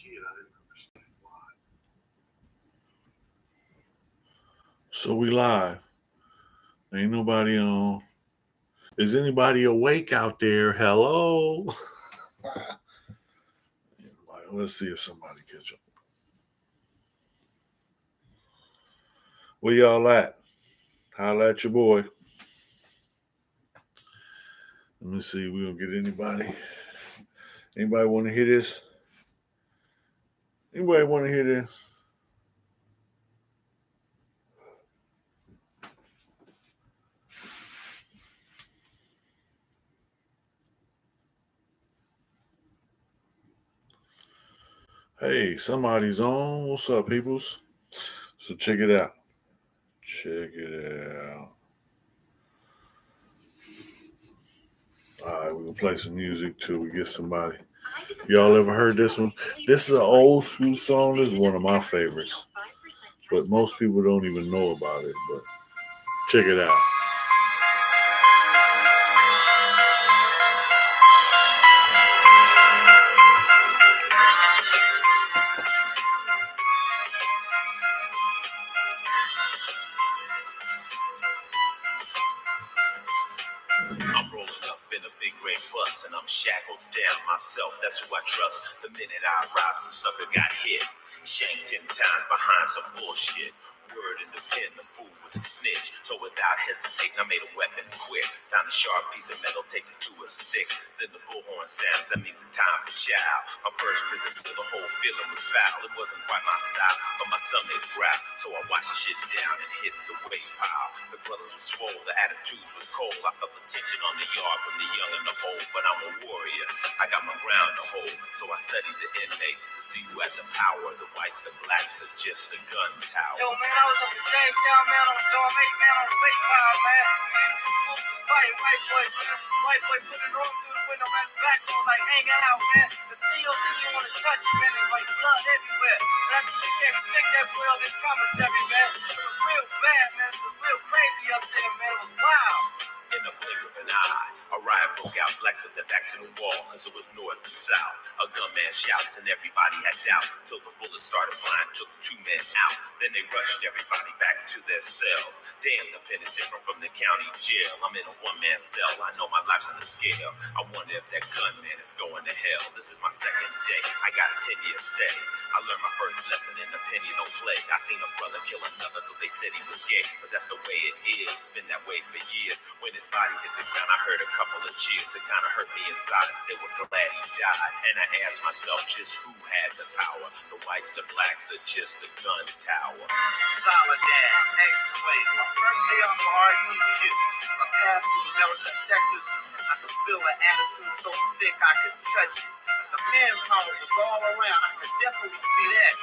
kid, I didn't understand why. So we live. Ain't nobody on. Is anybody awake out there? Hello? Let's see if somebody catch up. Where y'all at? Holla at your boy. Let me see. We don't get anybody. Anybody want to hear this? Anybody want to hear this? Hey, somebody's on. What's up, peoples? So check it out. Check it out. All right, we're going to play some music till we get somebody. Y'all ever heard this one? This is an old school song. This is one of my favorites. But most people don't even know about it. But check it out. I'm rolling up in a big red bus and I'm shackled down myself. That's who I trust. The minute I arrived, some sucker got hit. Shanked 10 times behind some bullshit. Word in the pen, the fool was a snitch. So without hesitating, I made a weapon quick. Found a sharp piece of metal, take it to a stick. Then the bullhorn sounds, that means it's time for chow. My first rhythm, the whole feeling was foul. It wasn't quite my style, but my stomach growled. So I washed the shit down and hit the weight pile. The brothers was swole, the attitude was cold. I felt the tension on the yard from the young and the old. But I'm a warrior, I got my ground to hold. So I studied the inmates to see who has the power. The whites, the blacks are just a gun tower. Yo, man, I was up in Jamestown, man, on Dorm 8, man, on the weight pile, man. These two fools was fighting white boys, man. White boy put his arm through the window, man, black boy like hanging out, man. The seals didn't want to touch him, man, and like blood everywhere. But after she came to stick that boy on this commissary, man, it was real bad, man. It was real crazy up there, man. It was wild. In the blink of an eye, a riot broke out, blacks at the backs of the wall, cause it was north and south. A gunman shouts and everybody had doubts, until the bullets started flying, took 2 men out. Then they rushed everybody back to their cells. Damn, the pen is different from the county jail. I'm in a one-man cell, I know my life's on the scale. I wonder if that gunman is going to hell. This is my second day, I got a 10-year stay. I learned my first lesson in the penny no play. I seen a brother kill another cause they said he was gay. But that's the way it is, it's been that way for years. When his body hit the ground, I heard a couple of cheers. It kind of hurt me inside. They were glad he died. And I asked myself just who had the power. The whites, the blacks, or just the gun tower. Solidad, X-Wave, my first day on the RTQ. I passed through the metal detectors. I could feel the attitude so thick I could touch it. The manpower was all around. I could definitely see that.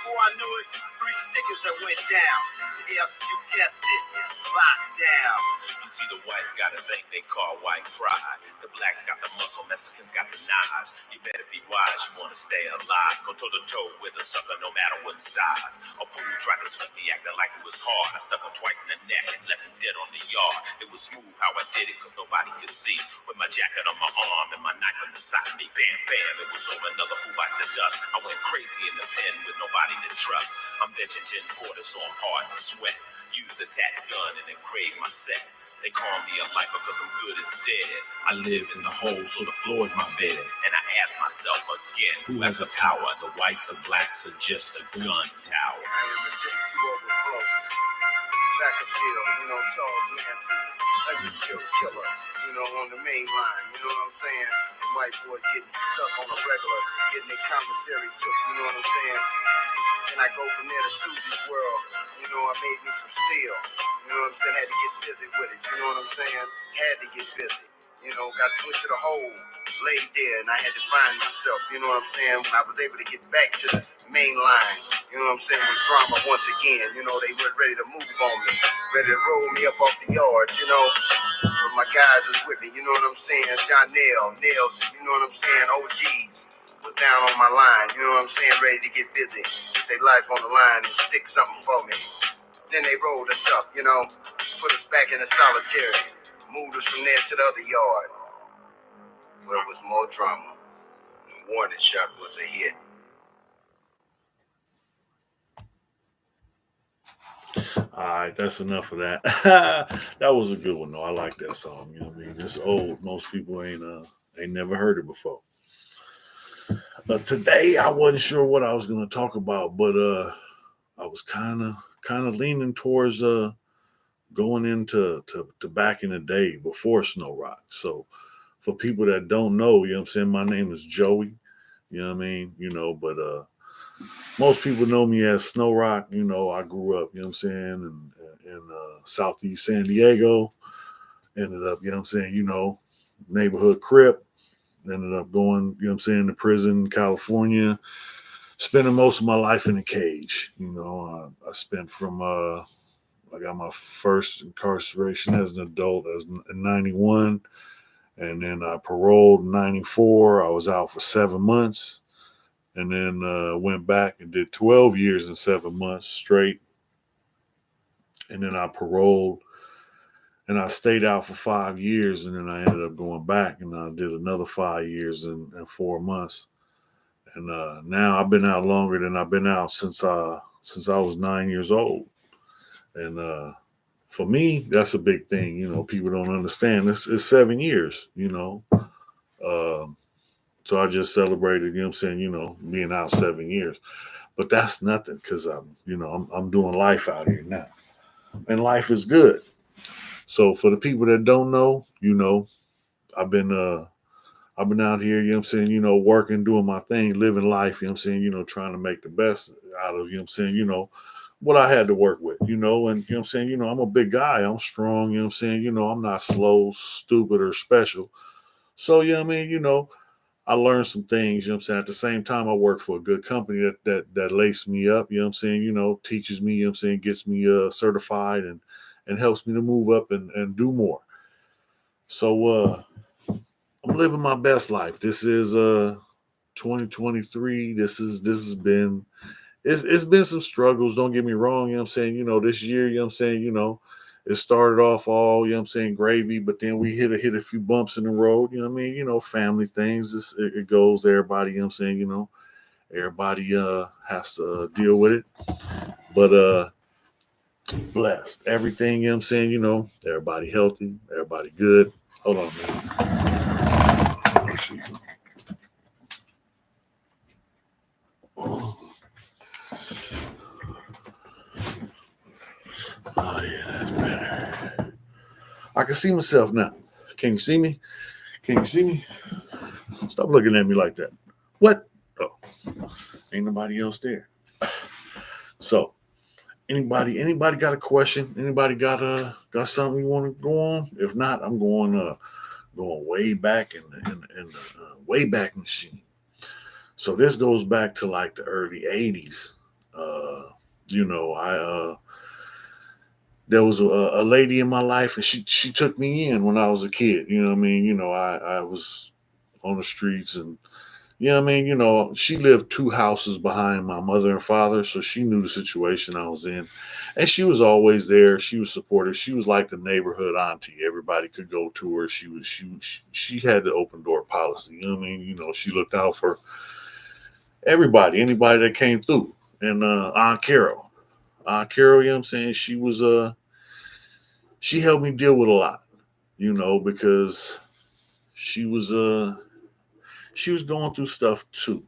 Before I knew it, 3 stickers that went down. Yep, you guessed it. Locked down. You see, the whites got a thing they call white pride. The blacks got the muscle, Mexicans got the knives. You better be wise, you wanna stay alive. Go toe to toe with a sucker, no matter what size. A fool tried to slip me, acting like it was hard. I stuck him twice in the neck and left him dead on the yard. It was smooth how I did it, cause nobody could see. With my jacket on my arm and my knife on the side of me, bam, bam. It was over, another fool bites the dust. I went crazy in the pen with nobody to trust. I'm benching 10 quarters, so I'm hard to sweat. Use a tat gun and engrave my set. They call me a lifer cause I'm good as dead. I live in the hole, so the floor is my bed. And I ask myself again, who has the power? The whites or blacks or just a gun tower? I am a J2 overflow. Back appeal, you know, Charles Manson, every killer, you know, on the main line, you know what I'm saying? And white boys getting stuck on a regular, getting their commissary took, you know what I'm saying? And I go from there to Susie's World, you know, I made me some steel, you know what I'm saying? Had to get busy with it, you know what I'm saying? Had to get busy. You know, got put to the hole, laid there, and I had to find myself, you know what I'm saying? When I was able to get back to the main line, you know what I'm saying, was drama once again. You know, they were ready to move on me, ready to roll me up off the yard, you know. But my guys is with me, you know what I'm saying? John Nails, you know what I'm saying? OGs was down on my line, you know what I'm saying? Ready to get busy, put their life on the line and stick something for me. Then they rolled us up, you know, put us back in the solitary. Moved us from there to the other yard, where it was more drama. The warning shot was a hit. All right, that's enough of that. That was a good one though. I like that song. You know what I mean? It's old. Most people ain't never heard it before. Today I wasn't sure what I was gonna talk about, but I was kind of leaning towards going into to back in the day before Snowroc. So for people that don't know, you know what I'm saying, my name is Joey. You know what I mean? But most people know me as Snowroc. I grew up, you know what I'm saying, in Southeast San Diego. Ended up, you know what I'm saying, neighborhood crip. Ended up going, you know what I'm saying, to prison, California, spending most of my life in a cage. I spent I got my first incarceration as an adult as in 91. And then I paroled in 94. I was out for 7 months. And then went back and did 12 years and 7 months straight. And then I paroled and I stayed out for 5 years. And then I ended up going back and I did another 5 years and 4 months. And now I've been out longer than I've been out since I was 9 years old. And for me, that's a big thing. People don't understand. It's 7 years. Um, so I just celebrated. You know what I'm saying? Being out 7 years. But that's nothing because I'm doing life out here now, and life is good. So for the people that don't know, I've been I've been out here, you know what I'm saying, working, doing my thing, living life, you know what I'm saying, trying to make the best out of, you know what I'm saying, what I had to work with, and you know what I'm saying, I'm a big guy, I'm strong, you know what I'm saying, I'm not slow, stupid, or special. So, I mean, I learned some things, you know what I'm saying. At the same time, I work for a good company that laced me up, you know what I'm saying, teaches me, you know what I'm saying, gets me certified and helps me to move up and do more. So I'm living my best life. This is 2023. This has been it's been some struggles, don't get me wrong, you know what I'm saying? This year, you know what I'm saying, it started off all, you know what I'm saying, gravy, but then we hit a few bumps in the road, you know what I mean? Family things, it goes, everybody, you know what I'm saying, everybody has to deal with it. But blessed. Everything, you know what I'm saying, everybody healthy, everybody good. Hold on, man. Let's see. Oh, yeah, that's better. I can see myself now. Can you see me? Can you see me? Stop looking at me like that. What? Oh, ain't nobody else there. So, anybody got a question? Anybody got something you want to go on? If not, I'm going way back in the way back machine. So this goes back to like the early '80s. Uh, I there was a lady in my life, and she took me in when I was a kid. You know what I mean? I was on the streets, and you know what I mean. She lived 2 houses behind my mother and father, so she knew the situation I was in, and she was always there. She was supportive. She was like the neighborhood auntie. Everybody could go to her. She had the open door policy. You know what I mean? She looked out for everybody, anybody that came through. And Aunt Carol, you know what I'm saying? She helped me deal with a lot, because she was uh she was going through stuff too.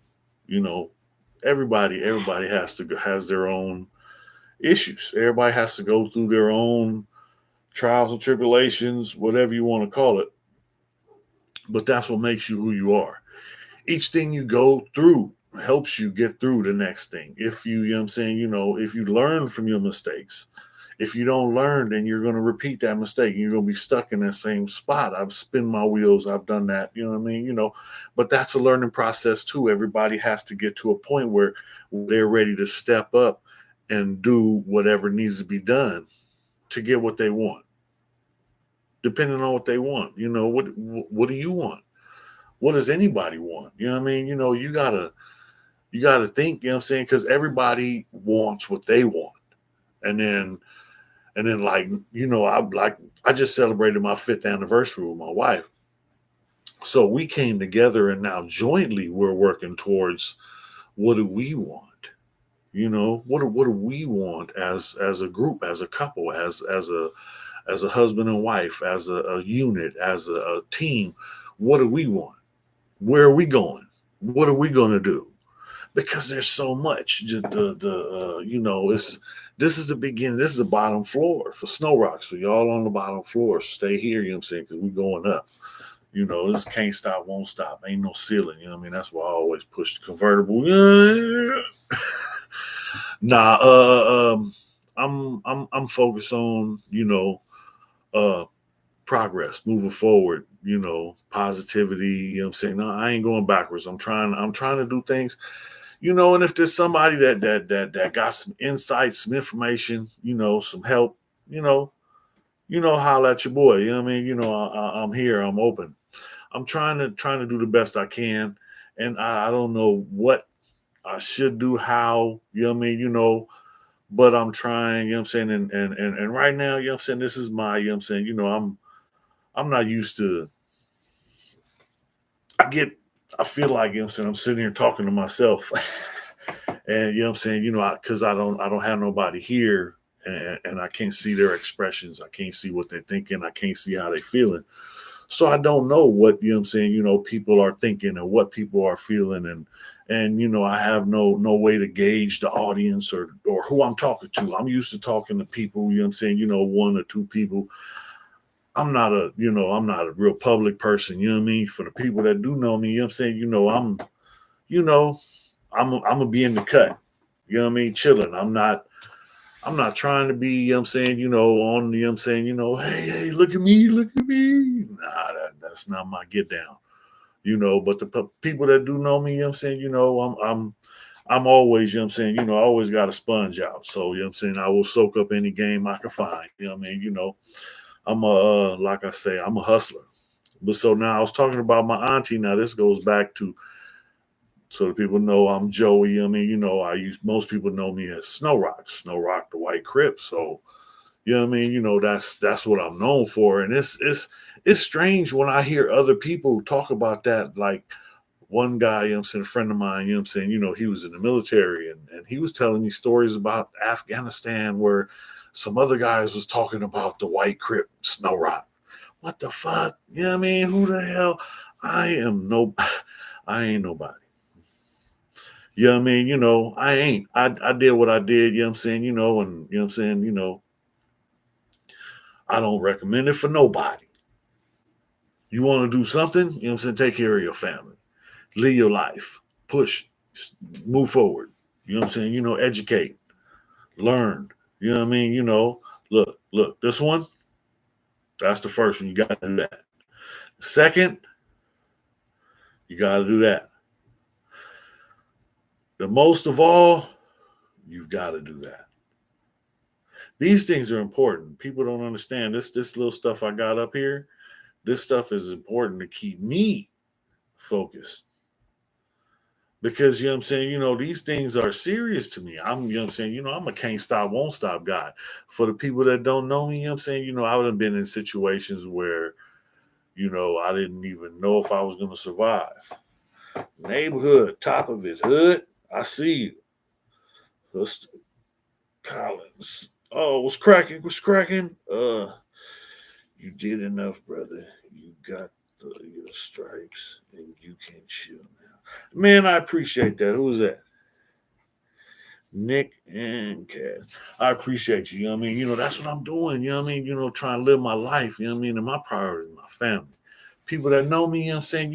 You know, everybody has their own issues. Everybody has to go through their own trials and tribulations, whatever you want to call it. But that's what makes you who you are. Each thing you go through helps you get through the next thing. If you know what I'm saying, if you learn from your mistakes. If you don't learn, then you're going to repeat that mistake. You're going to be stuck in that same spot. I've spun my wheels. I've done that. You know what I mean? But that's a learning process too. Everybody has to get to a point where they're ready to step up and do whatever needs to be done to get what they want, depending on what they want. What do you want? What does anybody want? You know what I mean? You gotta think, you know what I'm saying? Because everybody wants what they want. And then like, I just celebrated my 5th anniversary with my wife. So we came together and now jointly we're working towards what do we want? What do we want as a group, as a couple, as a husband and wife, as a unit, as a team? What do we want? Where are we going? What are we going to do? Because there's so much. Just it's this is the beginning. This is the bottom floor for Snowroc. So y'all on the bottom floor, stay here. You know what I'm saying? Because we going up. This can't stop, won't stop. Ain't no ceiling. You know what I mean? That's why I always push the convertible. Yeah. Nah. I'm focused on uh progress, moving forward. Positivity. You know what I'm saying? No, I ain't going backwards. I'm trying to do things. And if there's somebody that got some insight, some information, some help, holla at your boy. You know what I mean? I'm here. I'm open. I'm trying to do the best I can, and I don't know what I should do, how. You know what I mean? But I'm trying. You know what I'm saying? And right now, you know what I'm saying, this is my. You know what I'm saying? I'm not used to. I get. I feel like, you know what I'm saying, I'm sitting here talking to myself. And you know what I'm saying, because I don't have nobody here, and I can't see their expressions. I can't see what they're thinking. I can't see how they're feeling. So I don't know what, you know what I'm saying, people are thinking and what people are feeling, and I have no way to gauge the audience or who I'm talking to. I'm used to talking to people, you know what I'm saying, one or two people. I'm not a real public person, you know what I mean? For the people that do know me, you know what I'm saying, you know, I'm gonna be in the cut. You know what I mean? Chilling. I'm not trying to be, you know what I'm saying, on, you know what I'm saying, hey, look at me, look at me. Nah, that's not my get down. But the people that do know me, you know what I'm saying, I'm always, you know what I'm saying, I always got a sponge out. So, you know what I'm saying, I will soak up any game I can find. You know what I mean? I'm like I say, I'm a hustler. But so now I was talking about my auntie. Now this goes back to, so that people know I'm Joey. I mean, most people know me as Snowroc, the White Crip. So, you know what I mean? That's what I'm known for. And it's strange when I hear other people talk about that. Like one guy, you know what I'm saying, a friend of mine, you know what I'm saying, he was in the military, and he was telling me stories about Afghanistan where some other guys was talking about the White Crip Snowroc. What the fuck? You know what I mean? Who the hell? I am no I ain't nobody. You know what I mean? I ain't. I did what I did, you know what I'm saying, and you know what I'm saying, I don't recommend it for nobody. You want to do something, you know what I'm saying, take care of your family. Live your life. Push. Move forward. You know what I'm saying? Educate. Learn. You know what I mean? Look, this one, that's the first one. You gotta do that. Second, you gotta do that. The most of all, you've got to do that. These things are important. People don't understand this little stuff I got up here. This stuff is important to keep me focused. Because you know what I'm saying, these things are serious to me. I'm you know what I'm saying, I'm a can't stop, won't stop guy. For the people that don't know me, you know what I'm saying, I would have been in situations where, I didn't even know if I was gonna survive. Neighborhood, top of it, hood, I see you. Huster Collins. Oh, what's cracking? What's cracking? You did enough, brother. You got your stripes, and you can chill now. Man, I appreciate that. Who was that? Nick and Cass. I appreciate you. You know what I mean? That's what I'm doing. You know what I mean? Trying to live my life. You know what I mean? And my priority is my family. People that know me, you know what I'm saying,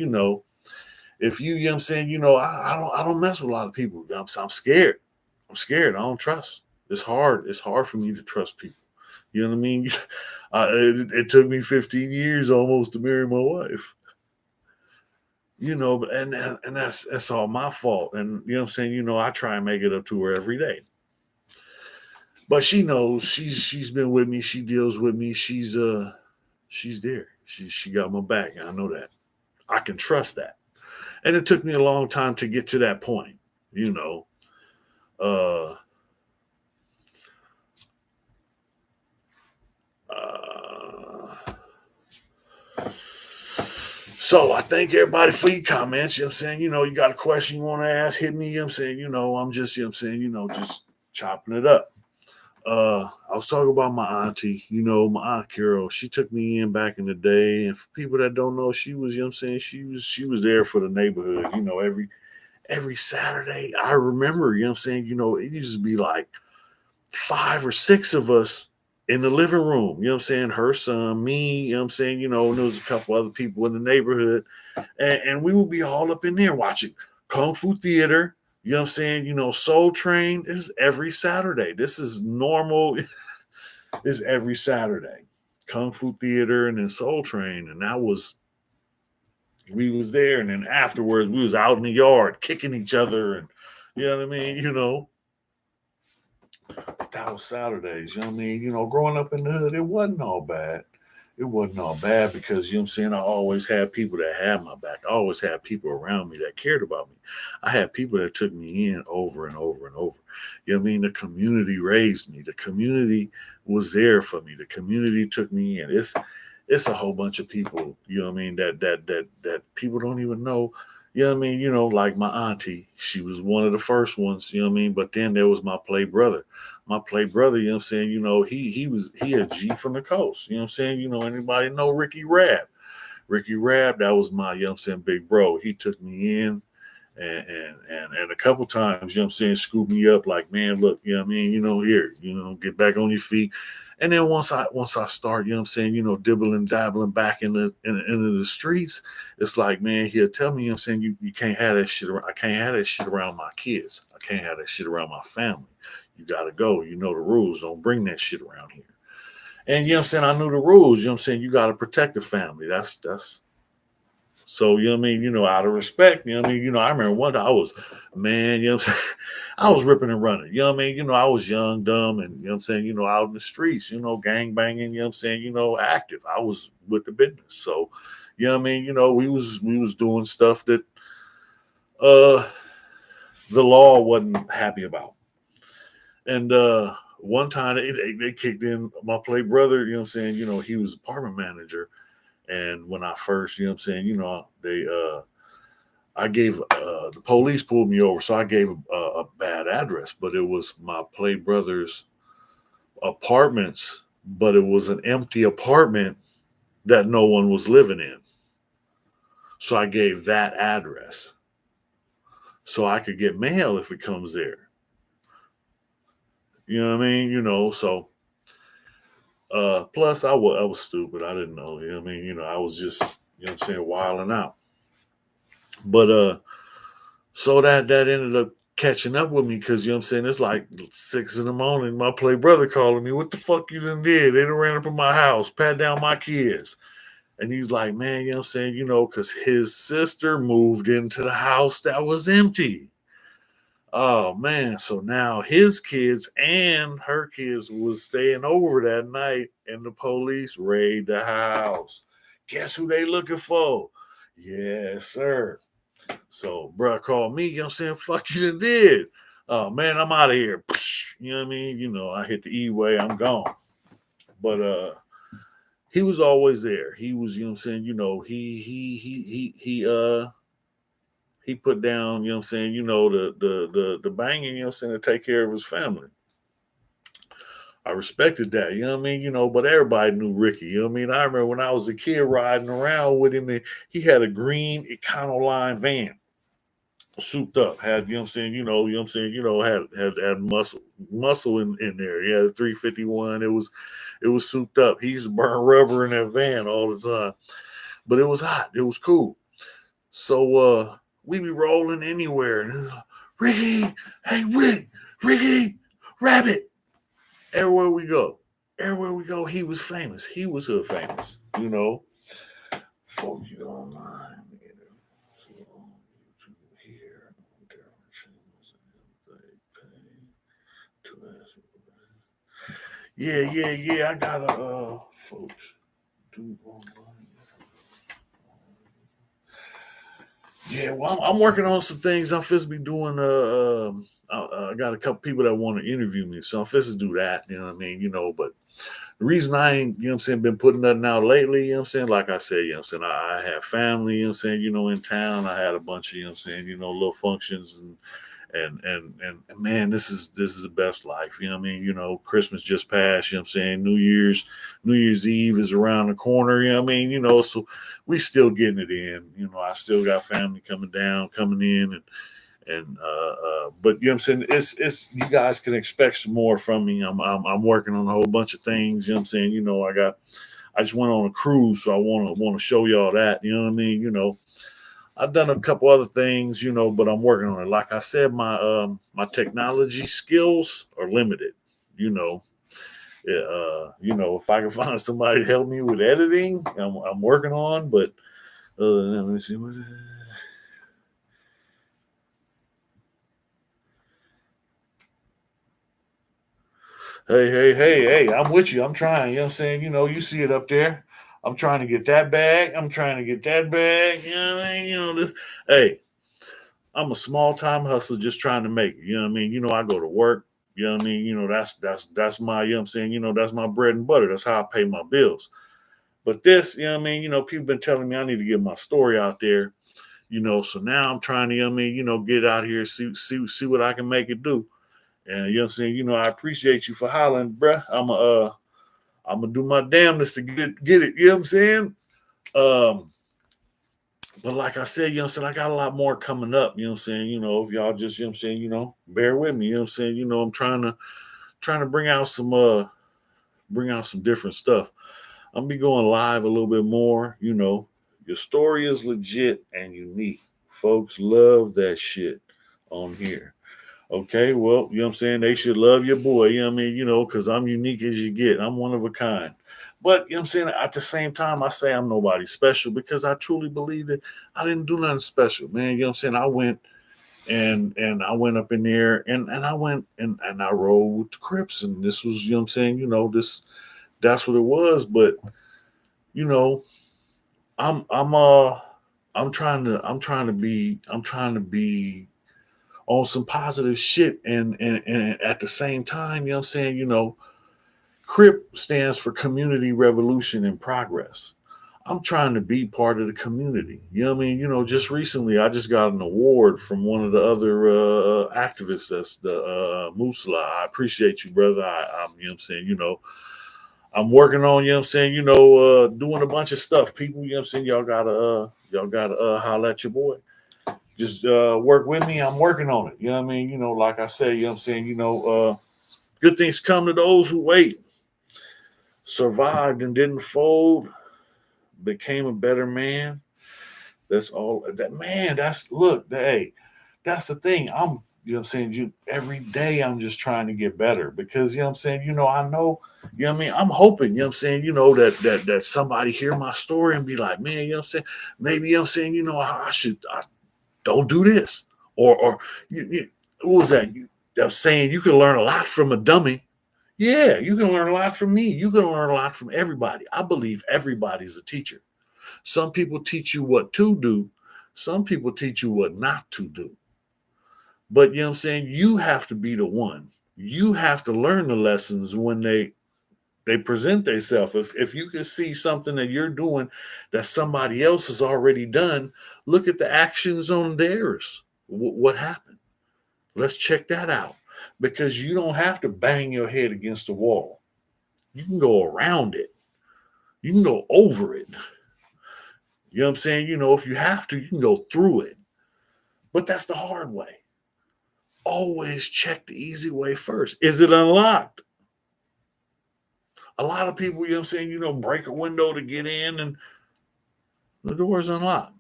if you know what I'm saying, I don't mess with a lot of people. I'm scared. I'm scared. I don't trust. It's hard. It's hard for me to trust people. You know what I mean? It took me 15 years almost to marry my wife. And that's all my fault. And you know what I'm saying? I try and make it up to her every day. But she knows she's been with me. She deals with me. She's there. She got my back. I know that. I can trust that. And it took me a long time to get to that point. You know, uh, uh, So I thank everybody for your comments. You know what I'm saying? You got a question you want to ask, hit me. You know what I'm saying? I'm just, just chopping it up. I was talking about my auntie, my aunt Carol. She took me in back in the day. And for people that don't know, she was, she was there for the neighborhood, every Saturday. I remember, it used to be like 5 or 6 of us in the living room, her son, me, and there was a couple other people in the neighborhood. And we would be all up in there watching Kung Fu Theater, Soul Train. This is every Saturday. This is normal. It's every Saturday. Kung Fu Theater and then Soul Train. And we was there. And then afterwards, we was out in the yard kicking each other. And you know what I mean? That was Saturdays. You know what I mean? Growing up in the hood, it wasn't all bad. It wasn't all bad because, I always had people that had my back. I always had people around me that cared about me. I had people that took me in over and over and over. You know what I mean? The community raised me. The community was there for me. The community took me in. It's a whole bunch of people, you know what I mean, that people don't even know. You know what I mean? Like my auntie, she was one of the first ones, you know what I mean? But then there was my play brother. My play brother, he a G from the coast. You know what I'm saying? Anybody know Ricky Rab? Ricky Rab, that was my, big bro. He took me in and a couple times, scooped me up like, man, look, you know what I mean, here, get back on your feet. And then once I start, dibbling, dabbling back into the streets, it's like, man, he'll tell me, you can't have that shit around. I can't have that shit around my kids. I can't have that shit around my family. You gotta go. You know the rules. Don't bring that shit around here. And I knew the rules. You gotta protect the family. That's so, out of respect, I remember one time I was, man, I was ripping and running, I was young, dumb, and, out in the streets, gang banging, active. I was with the business. So, we was doing stuff that uh the law wasn't happy about. And one time they kicked in my play brother, he was apartment manager. And when I first, they I gave the police pulled me over, so I gave a bad address, but it was my play brother's apartments, but it was an empty apartment that no one was living in. So I gave that address so I could get mail if it comes there. You know what I mean? So plus I was stupid. I didn't know. You know what I mean? I was just, wilding out. But so that ended up catching up with me because it's like 6 in the morning. My play brother calling me, what the fuck you done did? They done ran up in my house, pat down my kids. And he's like, man, because his sister moved into the house that was empty. Oh man, so now his kids and her kids was staying over that night and the police raid the house. Guess who they looking for? Yes, sir. So, bro called me, fuck you done did. Oh, man, I'm out of here. You know what I mean? I hit the E-way, I'm gone. But he was always there. He was, he put down, the banging, to take care of his family. I respected that, but everybody knew Ricky, I remember when I was a kid riding around with him, and he had a green Econoline van. Souped up, had had muscle in there. He had a 351. It was souped up. He used to burn rubber in that van all the time, but it was hot. It was cool. So we be rolling anywhere. And Ricky, hey Ricky, Rabbit. Everywhere we go, he was famous. He was hood famous. Folks, you don't mind. Here, yeah. I got a folks do online. Yeah, well, I'm working on some things. I'm supposed to be doing. I got a couple people that want to interview me, so I'm supposed to do that. You know what I mean? But the reason I ain't, been putting nothing out lately. Like I said, I have family. In town. I had a bunch of, little functions and man, this is the best life. Christmas just passed. New Year's Eve is around the corner. So we still getting it in. I still got family coming in, but it's you guys can expect some more from me. I'm working on a whole bunch of things. I just went on a cruise, so I want to show y'all that. You know what I mean? I've done a couple other things, but I'm working on it. Like I said, my technology skills are limited. You know, if I can find somebody to help me with editing, I'm working on. But let me see what. Hey, I'm with you. I'm trying. You see it up there. I'm trying to get that bag. I'm trying to get that bag. You know what I mean? This. Hey, I'm a small time hustler just trying to make it. You know what I mean? I go to work. You know what I mean? That's my, that's my bread and butter. That's how I pay my bills. But this, people been telling me I need to get my story out there. So now I'm trying to, get out here, see what I can make it do. And I appreciate you for hollering, bruh. I'm gonna do my damnedest to get it. You know what I'm saying? Um, but like I said, I got a lot more coming up. If y'all just, bear with me. I'm trying to bring out some different stuff. I'm gonna be going live a little bit more. Your story is legit and unique. Folks love that shit on here. Okay, well, they should love your boy, because I'm unique as you get. I'm one of a kind. But, at the same time, I say I'm nobody special because I truly believe that I didn't do nothing special, man. I went and I went up in there and I went and I rolled with the Crips, and this was, this that's what it was. But, you know, I'm I'm uh I'm trying to be on some positive shit and at the same time, CRIP stands for Community Revolution in Progress. I'm trying to be part of the community. You know what I mean? Just recently I just got an award from one of the other activists. That's the Musla. I appreciate you, brother. I'm I'm working on, doing a bunch of stuff. People, y'all gotta holler at your boy. Just work with me. I'm working on it. You know what I mean? Like I say, good things come to those who wait. Survived and didn't fold, became a better man. That's all that man, hey, that's the thing. Every day I'm just trying to get better because I know, I'm hoping, that somebody hear my story and be like, man, maybe I don't do this. Or what was that? That was saying you can learn a lot from a dummy. Yeah, you can learn a lot from me. You can learn a lot from everybody. I believe everybody's a teacher. Some people teach you what to do. Some people teach you what not to do. But you have to be the one. You have to learn the lessons when they present themselves. If you can see something that you're doing that somebody else has already done, look at the actions on theirs. What happened? Let's check that out. Because you don't have to bang your head against the wall. You can go around it. You can go over it. You know what I'm saying? If you have to, you can go through it. But that's the hard way. Always check the easy way first. Is it unlocked? A lot of people, break a window to get in and the door is unlocked.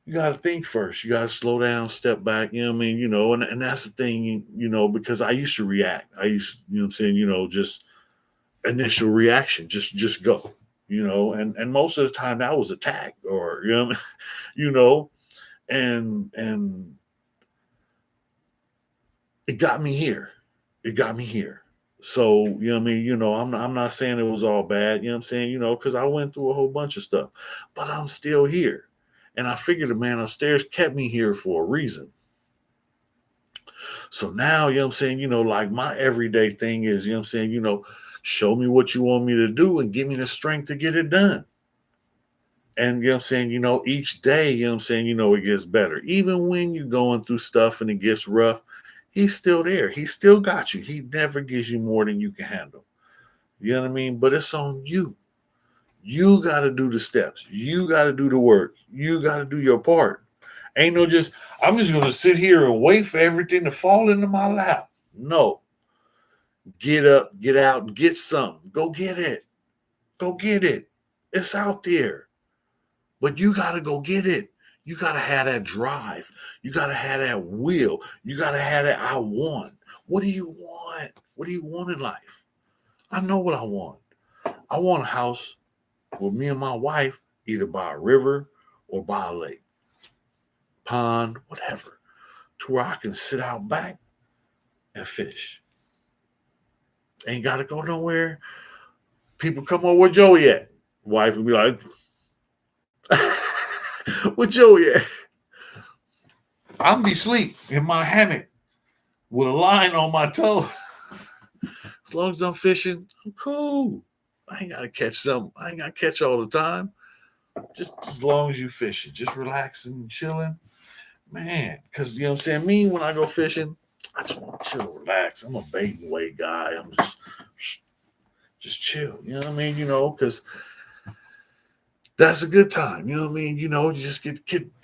You got to think first. You got to slow down, step back. And that's the thing, because I used to react. I used, just initial reaction, just go, and most of the time that was attack or, you know, and it got me here. It got me here. So, I'm not saying it was all bad, because I went through a whole bunch of stuff, but I'm still here. And I figured the man upstairs kept me here for a reason. So now, you know what I'm saying, like my everyday thing is, you know what I'm saying, show me what you want me to do and give me the strength to get it done. And you know what I'm saying, each day, you know what I'm saying, it gets better. Even when you're going through stuff and it gets rough, he's still there. He still got you. He never gives you more than you can handle. You know what I mean? But it's on you. You got to do the steps. You got to do the work. You got to do your part. Ain't no just, I'm just going to sit here and wait for everything to fall into my lap. No. Get up, get out, get something. Go get it. Go get it. It's out there. But you got to go get it. You got to have that drive. You got to have that will. You got to have that I want. What do you want? What do you want in life? I know what I want. I want a house with me and my wife, either by a river or by a lake, pond, whatever, to where I can sit out back and fish. Ain't got to go nowhere. People come over, where Joey at? Wife would be like, where Joey at? I'm be asleep in my hammock with a line on my toe. As long as I'm fishing, I'm cool. I ain't gotta catch something. I ain't gotta catch all the time. Just as long as you fishing, just relaxing and chilling. Man, because you know what I'm saying? Me, when I go fishing, I just want to chill and relax. I'm a bait and wait guy. I'm just chill. You know what I mean? Because that's a good time. You know what I mean? You just get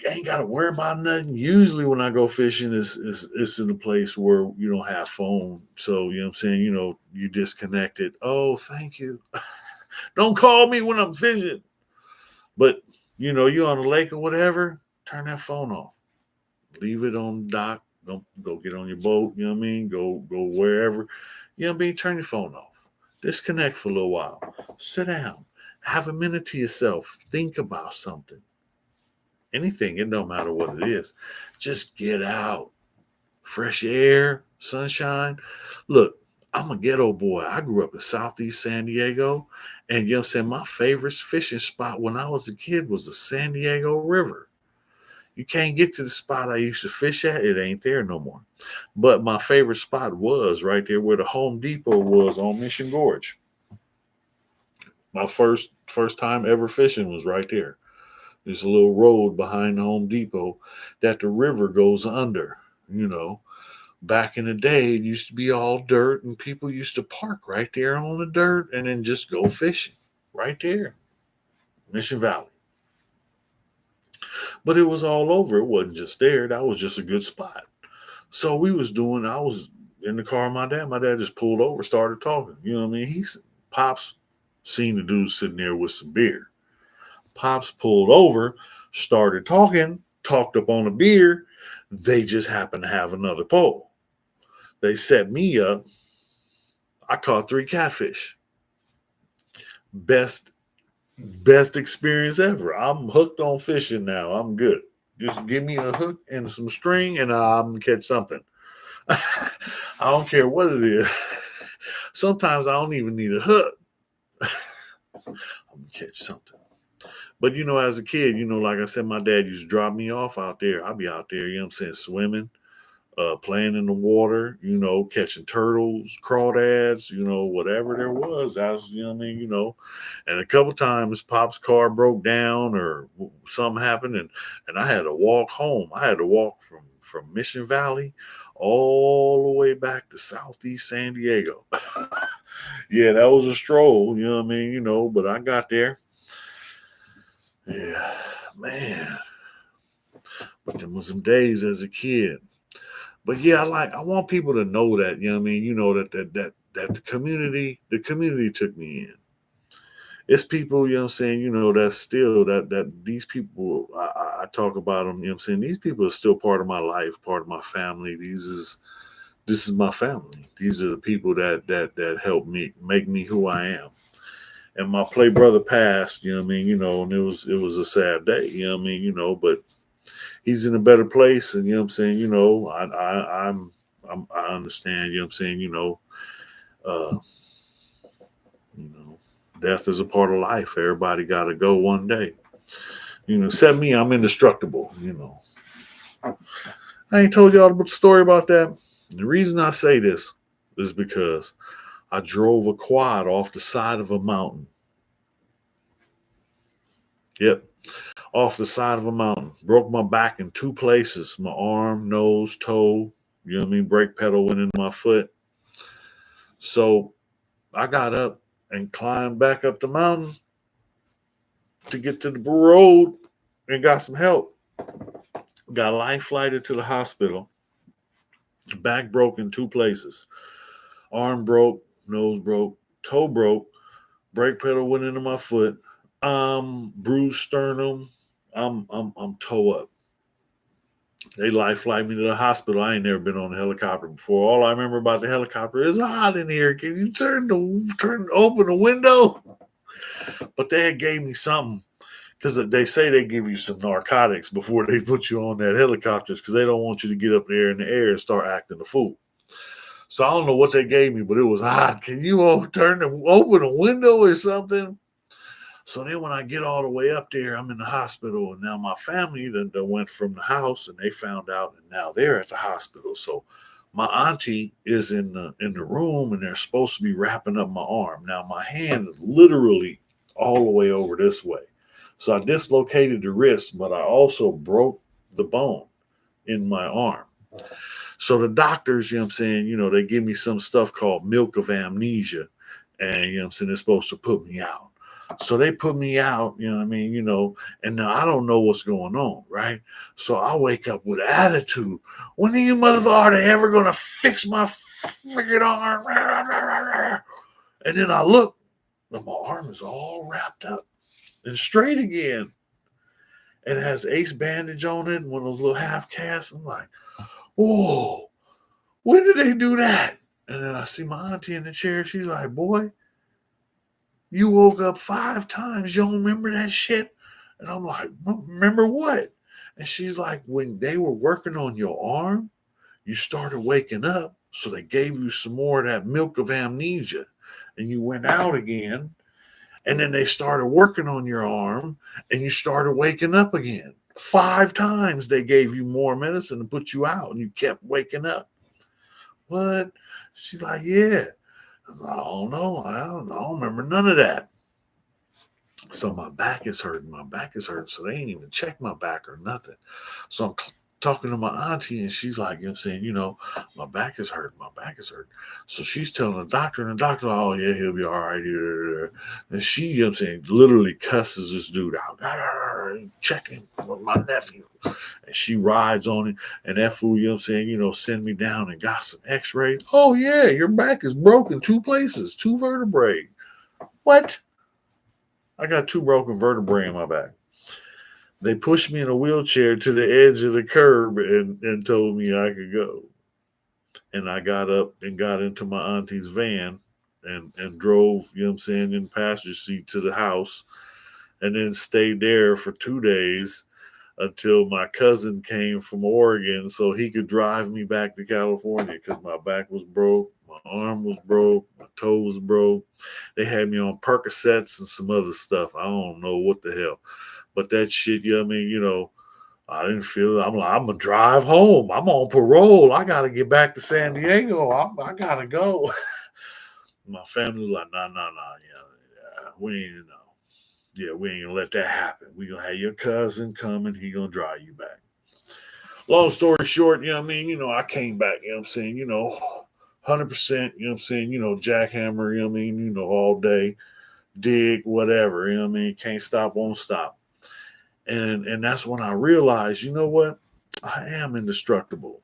ain't gotta worry about nothing. Usually when I go fishing, it's in a place where you don't have phone. So you know what I'm saying, you disconnected. Oh, thank you. Don't call me when I'm fishing. But you on the lake or whatever, turn that phone off. Leave it on the dock. Don't go get on your boat, you know what I mean? Go wherever. You know what I mean? Turn your phone off. Disconnect for a little while. Sit down. Have a minute to yourself. Think about something. Anything, it don't matter what it is. Just get out. Fresh air, sunshine. Look, I'm a ghetto boy. I grew up in Southeast San Diego. And you know what I'm saying? My favorite fishing spot when I was a kid was the San Diego River. You can't get to the spot I used to fish at. It ain't there no more. But my favorite spot was right there where the Home Depot was on Mission Gorge. My first time ever fishing was right there. There's a little road behind the Home Depot that the river goes under. You know, back in the day, it used to be all dirt, and people used to park right there on the dirt and then just go fishing right there, Mission Valley. But it was all over. It wasn't just there. That was just a good spot. So I was in the car with my dad. My dad just pulled over, started talking. You know what I mean? Pops seen the dude sitting there with some beer. Pops pulled over, started talking, talked up on a beer. They just happened to have another pole. They set me up. I caught 3 catfish. Best experience ever. I'm hooked on fishing now. I'm good. Just give me a hook and some string and I'm gonna catch something. I don't care what it is. Sometimes I don't even need a hook. I'm gonna catch something. But as a kid, like I said, my dad used to drop me off out there. I'd be out there, you know what I'm saying, swimming, playing in the water, catching turtles, crawdads, whatever there was. I was, you know what I mean, and a couple times Pop's car broke down or something happened and I had to walk home. I had to walk from Mission Valley all the way back to Southeast San Diego. Yeah, that was a stroll, you know what I mean, but I got there. Yeah, man. But there was some days as a kid. But yeah, I want people to know that, you know what I mean, that the community took me in. It's people, you know what I'm saying, that's still that these people I talk about them, you know what I'm saying, these people are still part of my life, part of my family. This is my family. These are the people that helped me make me who I am. And my play brother passed, you know what I mean, and it was a sad day, you know what I mean, but he's in a better place, and you know what I'm saying, I understand, you know what I'm saying, uh, you know, death is a part of life. Everybody gotta go one day. Except me, I'm indestructible. I ain't told y'all the story about that. The reason I say this is because I drove a quad off the side of a mountain. Yep, off the side of a mountain. Broke my back in two places, my arm, nose, toe. You know what I mean? Brake pedal went in my foot. So I got up and climbed back up the mountain to get to the road and got some help. Got life flighted to the hospital. Back broke in two places. Arm broke, nose broke, toe broke, brake pedal went into my foot. Bruised sternum. I'm toe up. They life flight me to the hospital. I ain't never been on a helicopter before. All I remember about the helicopter is hot in here. Can you open the window? But they had gave me something because they say they give you some narcotics before they put you on that helicopters because they don't want you to get up there in the air and start acting a fool. So I don't know what they gave me, but it was hot. Can you open a window or something? So then when I get all the way up there, I'm in the hospital, and now my family then went from the house, and they found out, and now they're at the hospital. So my auntie is in the room, and they're supposed to be wrapping up my arm. Now my hand is literally all the way over this way. So I dislocated the wrist, but I also broke the bone in my arm. So the doctors, you know what I'm saying, they give me some stuff called milk of amnesia. And, you know what I'm saying, they're supposed to put me out. So they put me out, you know what I mean, and now I don't know what's going on, right? So I wake up with attitude. When are you motherfuckers are they ever going to fix my freaking arm? And then I look, and my arm is all wrapped up and straight again. And it has ace bandage on it and one of those little half casts. I'm like, whoa, when did they do that? And then I see my auntie in the chair. She's like, boy, you woke up 5 times. You don't remember that shit? And I'm like, remember what? And she's like, when they were working on your arm, you started waking up. So they gave you some more of that milk of amnesia. And you went out again. And then they started working on your arm. And you started waking up again. 5 times they gave you more medicine to put you out. And you kept waking up. What? She's like, yeah. I don't know. I don't remember none of that. So my back is hurting. So they ain't even checked my back or nothing. So I'm talking to my auntie, and she's like, saying, my back is hurting. So she's telling the doctor, and the doctor, oh, yeah, he'll be all right. And she, saying, literally cusses this dude out, checking with my nephew. And she rides on it, and that fool, send me down and got some x-rays. Oh, yeah, your back is broken 2 places, 2 vertebrae. What? I got 2 broken vertebrae in my back. They pushed me in a wheelchair to the edge of the curb and told me I could go. And I got up and got into my auntie's van and drove, in the passenger seat to the house and then stayed there for 2 days until my cousin came from Oregon so he could drive me back to California because my back was broke, my arm was broke, my toe was broke. They had me on Percocets and some other stuff. I don't know what the hell. But that shit, I didn't feel it. I'm like, I'm going to drive home. I'm on parole. I got to get back to San Diego. I got to go. My family was like, nah, we ain't know. Yeah, we ain't gonna let that happen. We gonna have your cousin come and he gonna drive you back. Long story short, I came back, 100%, jackhammer, all day, dig, whatever, can't stop, won't stop. And that's when I realized, you know what? I am indestructible.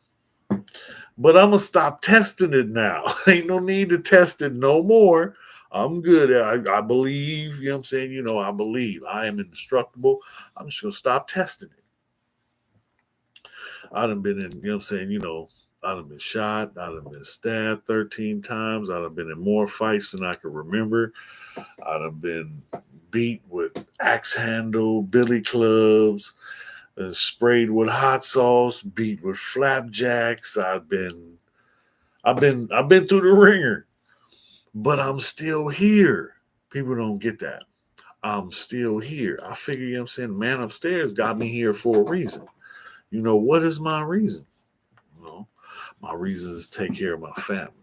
But I'm gonna stop testing it now. Ain't no need to test it no more. I'm good. I believe, I believe I am indestructible. I'm just going to stop testing it. I done been in, I done been shot. I done been stabbed 13 times. I done been in more fights than I can remember. I done been beat with axe handle, billy clubs, sprayed with hot sauce, beat with flapjacks. I've been through the ringer. But I'm still here. People don't get that. I'm still here. I figure, you know what I'm saying, man upstairs got me here for a reason. You know, what is my reason? You know, my reason is to take care of my family.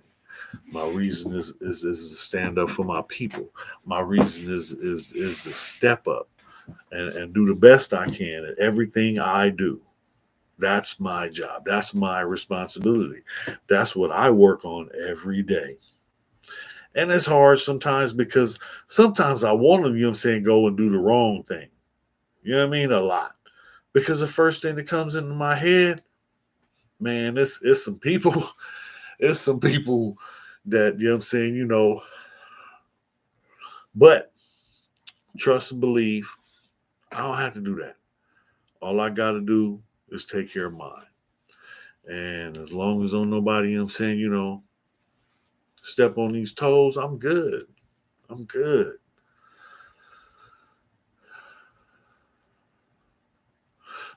My reason is to stand up for my people. My reason is to step up and do the best I can at everything I do. That's my job. That's my responsibility. That's what I work on every day. And it's hard sometimes because sometimes I want to, you know what I'm saying, go and do the wrong thing. You know what I mean? A lot. Because the first thing that comes into my head, man, it's some people, it's some people that, you know what I'm saying, but trust and believe, I don't have to do that. All I got to do is take care of mine. And as long as don't nobody, you know what I'm saying, step on these toes, I'm good. I'm good.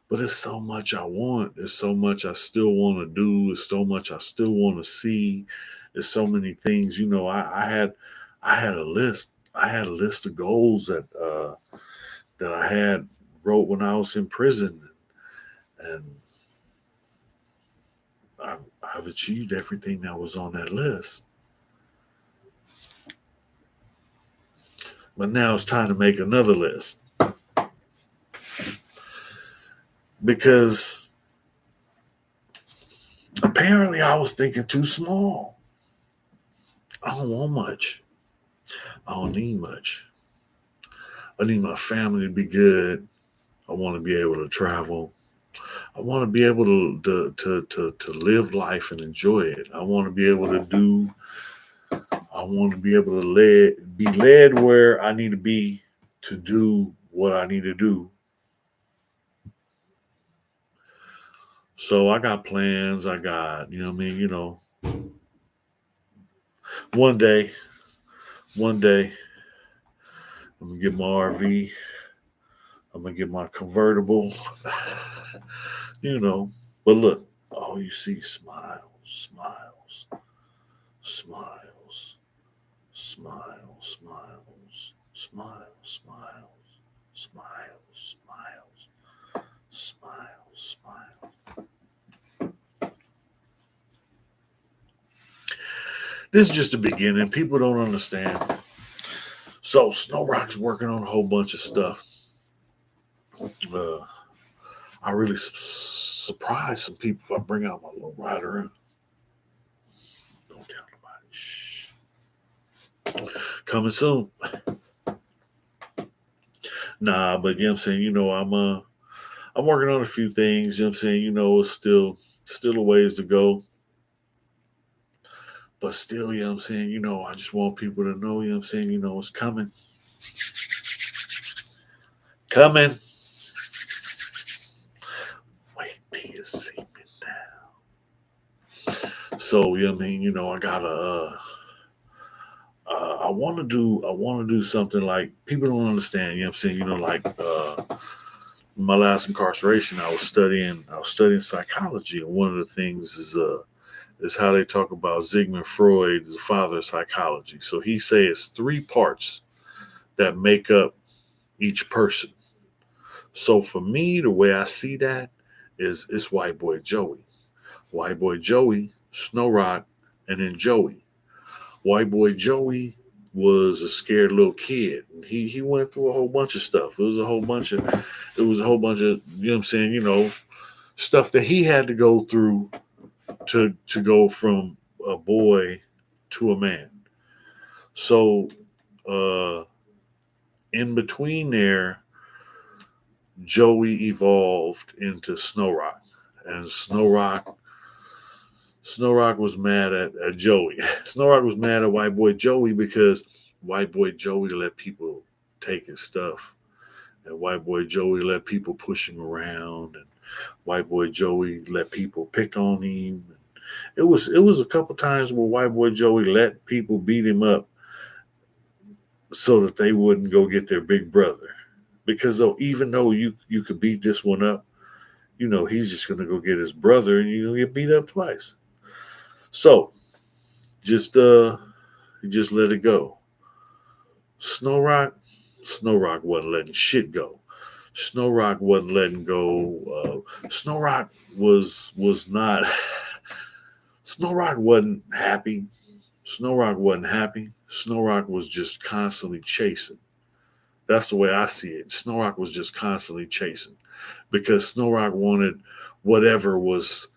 But it's so much I want. There's so much I still want to do. There's so much I still want to see. There's so many things. I had a list. I had a list of goals that I had wrote when I was in prison, and I've achieved everything that was on that list. But now it's time to make another list because apparently I was thinking too small. I don't want much. I don't need much. I need my family to be good. I want to be able to travel. I want to be able to live life and enjoy it. I want to be able to do. I want to be able to be led where I need to be to do what I need to do. So I got plans. I got, you know what I mean. One day, one day, I'm gonna get my RV. I'm gonna get my convertible. you know, but look, all you see smiles, smiles, smiles, smiles, smiles, smiles, smiles, smiles, smiles, smiles, smiles. This is just the beginning. People don't understand. So Snowroc's working on a whole bunch of stuff. I really surprise some people if I bring out my little rider. Don't tell nobody. Shh. Coming soon. Nah, but you know what I'm saying, I'm working on a few things, you know what I'm saying, it's still a ways to go. But still, you know what I'm saying, I just want people to know, you know what I'm saying, it's coming. Coming. Wait, P is sleeping now. So, you know what I mean, I gotta I want to do something like people don't understand, you know what I'm saying, my last incarceration I was studying psychology, and one of the things is how they talk about Sigmund Freud, the father of psychology. So he says it's three parts that make up each person. So for me, the way I see that is it's White Boy Joey. White Boy Joey, Snowroc, and then Joey. White Boy Joey was a scared little kid. He went through a whole bunch of stuff. It was a whole bunch of you know what I'm saying, stuff that he had to go through to go from a boy to a man. So uh in between there, Joey evolved into Snowroc. And Snowroc was mad at Joey. Snowroc was mad at White Boy Joey because White Boy Joey let people take his stuff. And White Boy Joey let people push him around. And White Boy Joey let people pick on him. It was a couple times where White Boy Joey let people beat him up so that they wouldn't go get their big brother. Because even though you could beat this one up, he's just gonna go get his brother and you're gonna get beat up twice. So just just let it go. Snowroc, Snowroc wasn't letting shit go. Snowroc wasn't letting go. Snowroc was not. Snowroc wasn't happy. Snowroc wasn't happy. Snowroc was just constantly chasing. That's the way I see it. Snowroc was just constantly chasing because Snowroc wanted whatever was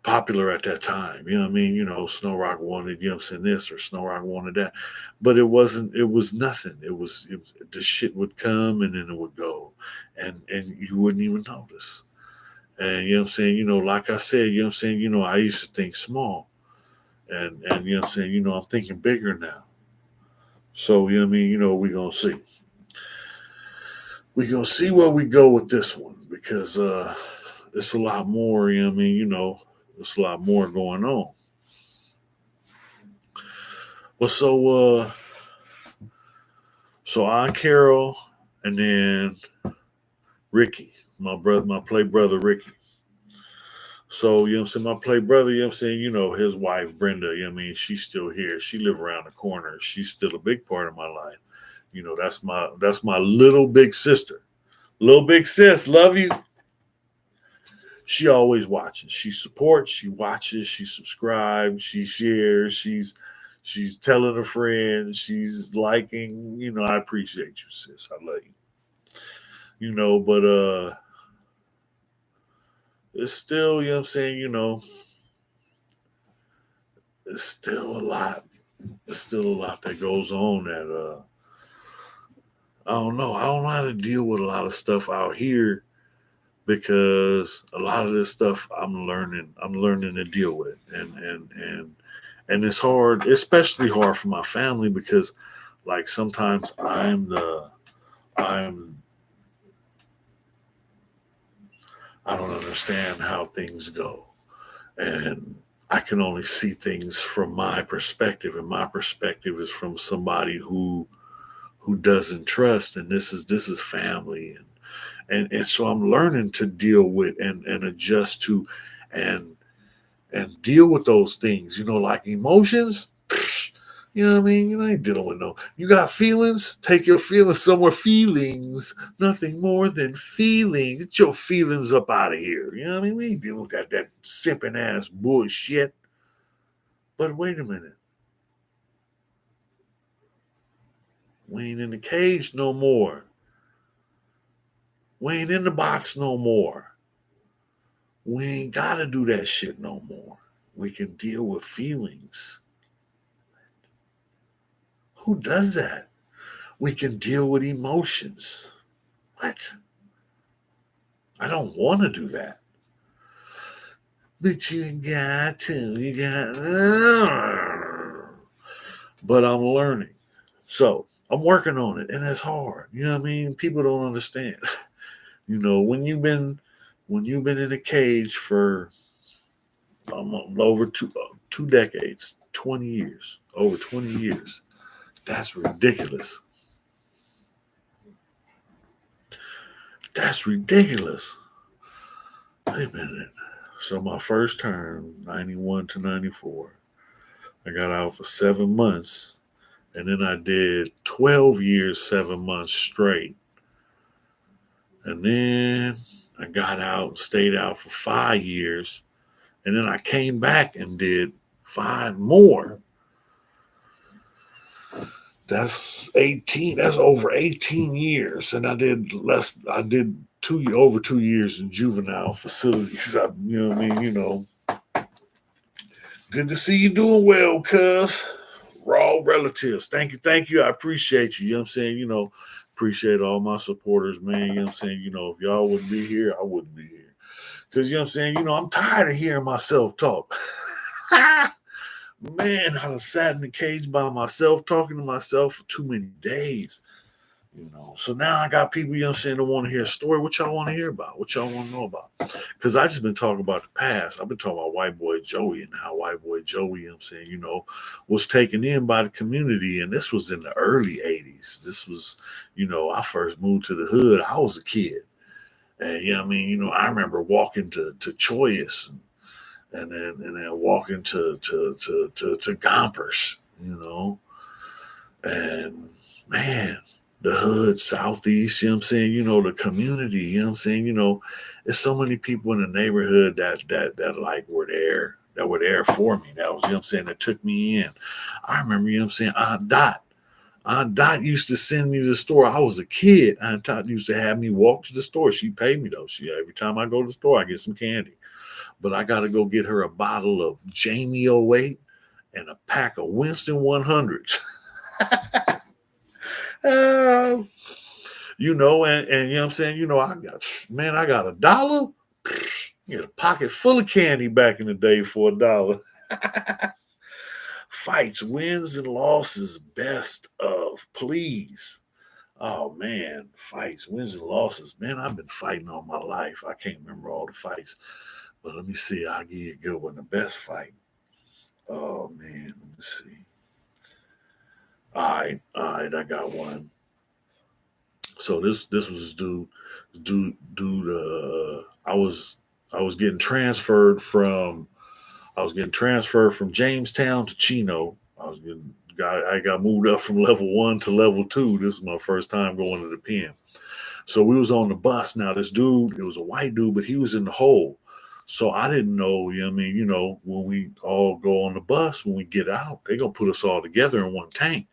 popular at that time. You know what I mean? Snowroc wanted, this or Snowroc wanted that. But it was nothing. It was the shit would come and then it would go. And you wouldn't even notice. And like I said, I used to think small. And I'm thinking bigger now. So, we're gonna see. We're gonna see where we go with this one because it's a lot more, there's a lot more going on. Well, so Aunt Carol and then Ricky, my play brother Ricky. So, my play brother, his wife Brenda, she's still here. She live around the corner. She's still a big part of my life. That's my little big sister. Little big sis, love you. She always watches. She supports, she watches, she subscribes, she shares, she's telling her friends, she's liking, I appreciate you, sis. I love you. But it's still, it's still a lot. It's still a lot that goes on that I don't know. I don't know how to deal with a lot of stuff out here because a lot of this stuff I'm learning to deal with. And it's hard, especially hard for my family because like sometimes I don't understand how things go. And I can only see things from my perspective, and my perspective is from somebody who doesn't trust, and this is family, and so I'm learning to deal with and adjust to and deal with those things, like emotions. You know what I mean? You ain't dealing with no. You got feelings? Take your feelings somewhere. Feelings, nothing more than feelings. Get your feelings up out of here. You know what I mean? We ain't dealing with that simping ass bullshit. But wait a minute. We ain't in the cage no more. We ain't in the box no more. We ain't gotta do that shit no more. We can deal with feelings. Who does that? We can deal with emotions. What? I don't want to do that. But you got to. You got. But I'm learning. So I'm working on it, and it's hard. You know what I mean? People don't understand. When you've been in a cage for over two decades, 20 years, over 20 years, that's ridiculous. That's ridiculous. Wait a minute. So my first term, 91 to 94, I got out for 7 months. And then I did 12 years, 7 months straight. And then I got out and stayed out for 5 years. And then I came back and did 5 more. That's 18. That's over 18 years. And I did over 2 years in juvenile facilities. You know what I mean? Good to see you doing well, cuz. Raw relatives. Thank you. I appreciate you. You know what I'm saying? Appreciate all my supporters, man. You know what I'm saying? If y'all wouldn't be here, I wouldn't be here. Because, you know what I'm saying? I'm tired of hearing myself talk. Man, I done sat in the cage by myself, talking to myself for too many days. So now I got people, that want to hear a story. What y'all want to hear about? What y'all want to know about? Because I just been talking about the past. I've been talking about White Boy Joey and how White Boy Joey, was taken in by the community. And this was in the early 80s. This was, I first moved to the hood. I was a kid. And, I remember walking to Choice and then walking to Gompers, and man, the hood, Southeast, you know what I'm saying? The community, you know what I'm saying? There's so many people in the neighborhood that like were there for me. That was, you know what I'm saying, that took me in. I remember, you know what I'm saying, Aunt Dot used to send me to the store. I was a kid. Aunt Dot used to have me walk to the store. She paid me though. Every time I go to the store, I get some candy. But I gotta go get her a bottle of Jamie '08 and a pack of Winston 100s. uh, and you know what I'm saying? I got $1. Get a pocket full of candy back in the day for $1. Fights, wins and losses, best of, please. Oh man, fights, wins and losses. Man, I've been fighting all my life. I can't remember all the fights, but let me see. I'll give you a good one. The best fight. Oh man, let me see. All right, I got one. So this was dude. I was getting transferred from Jamestown to Chino. I got moved up from level 1 to level 2. This is my first time going to the pen. So we was on the bus. Now this dude, it was a white dude, but he was in the hole. So I didn't know, when we all go on the bus, when we get out, they're gonna put us all together in one tank.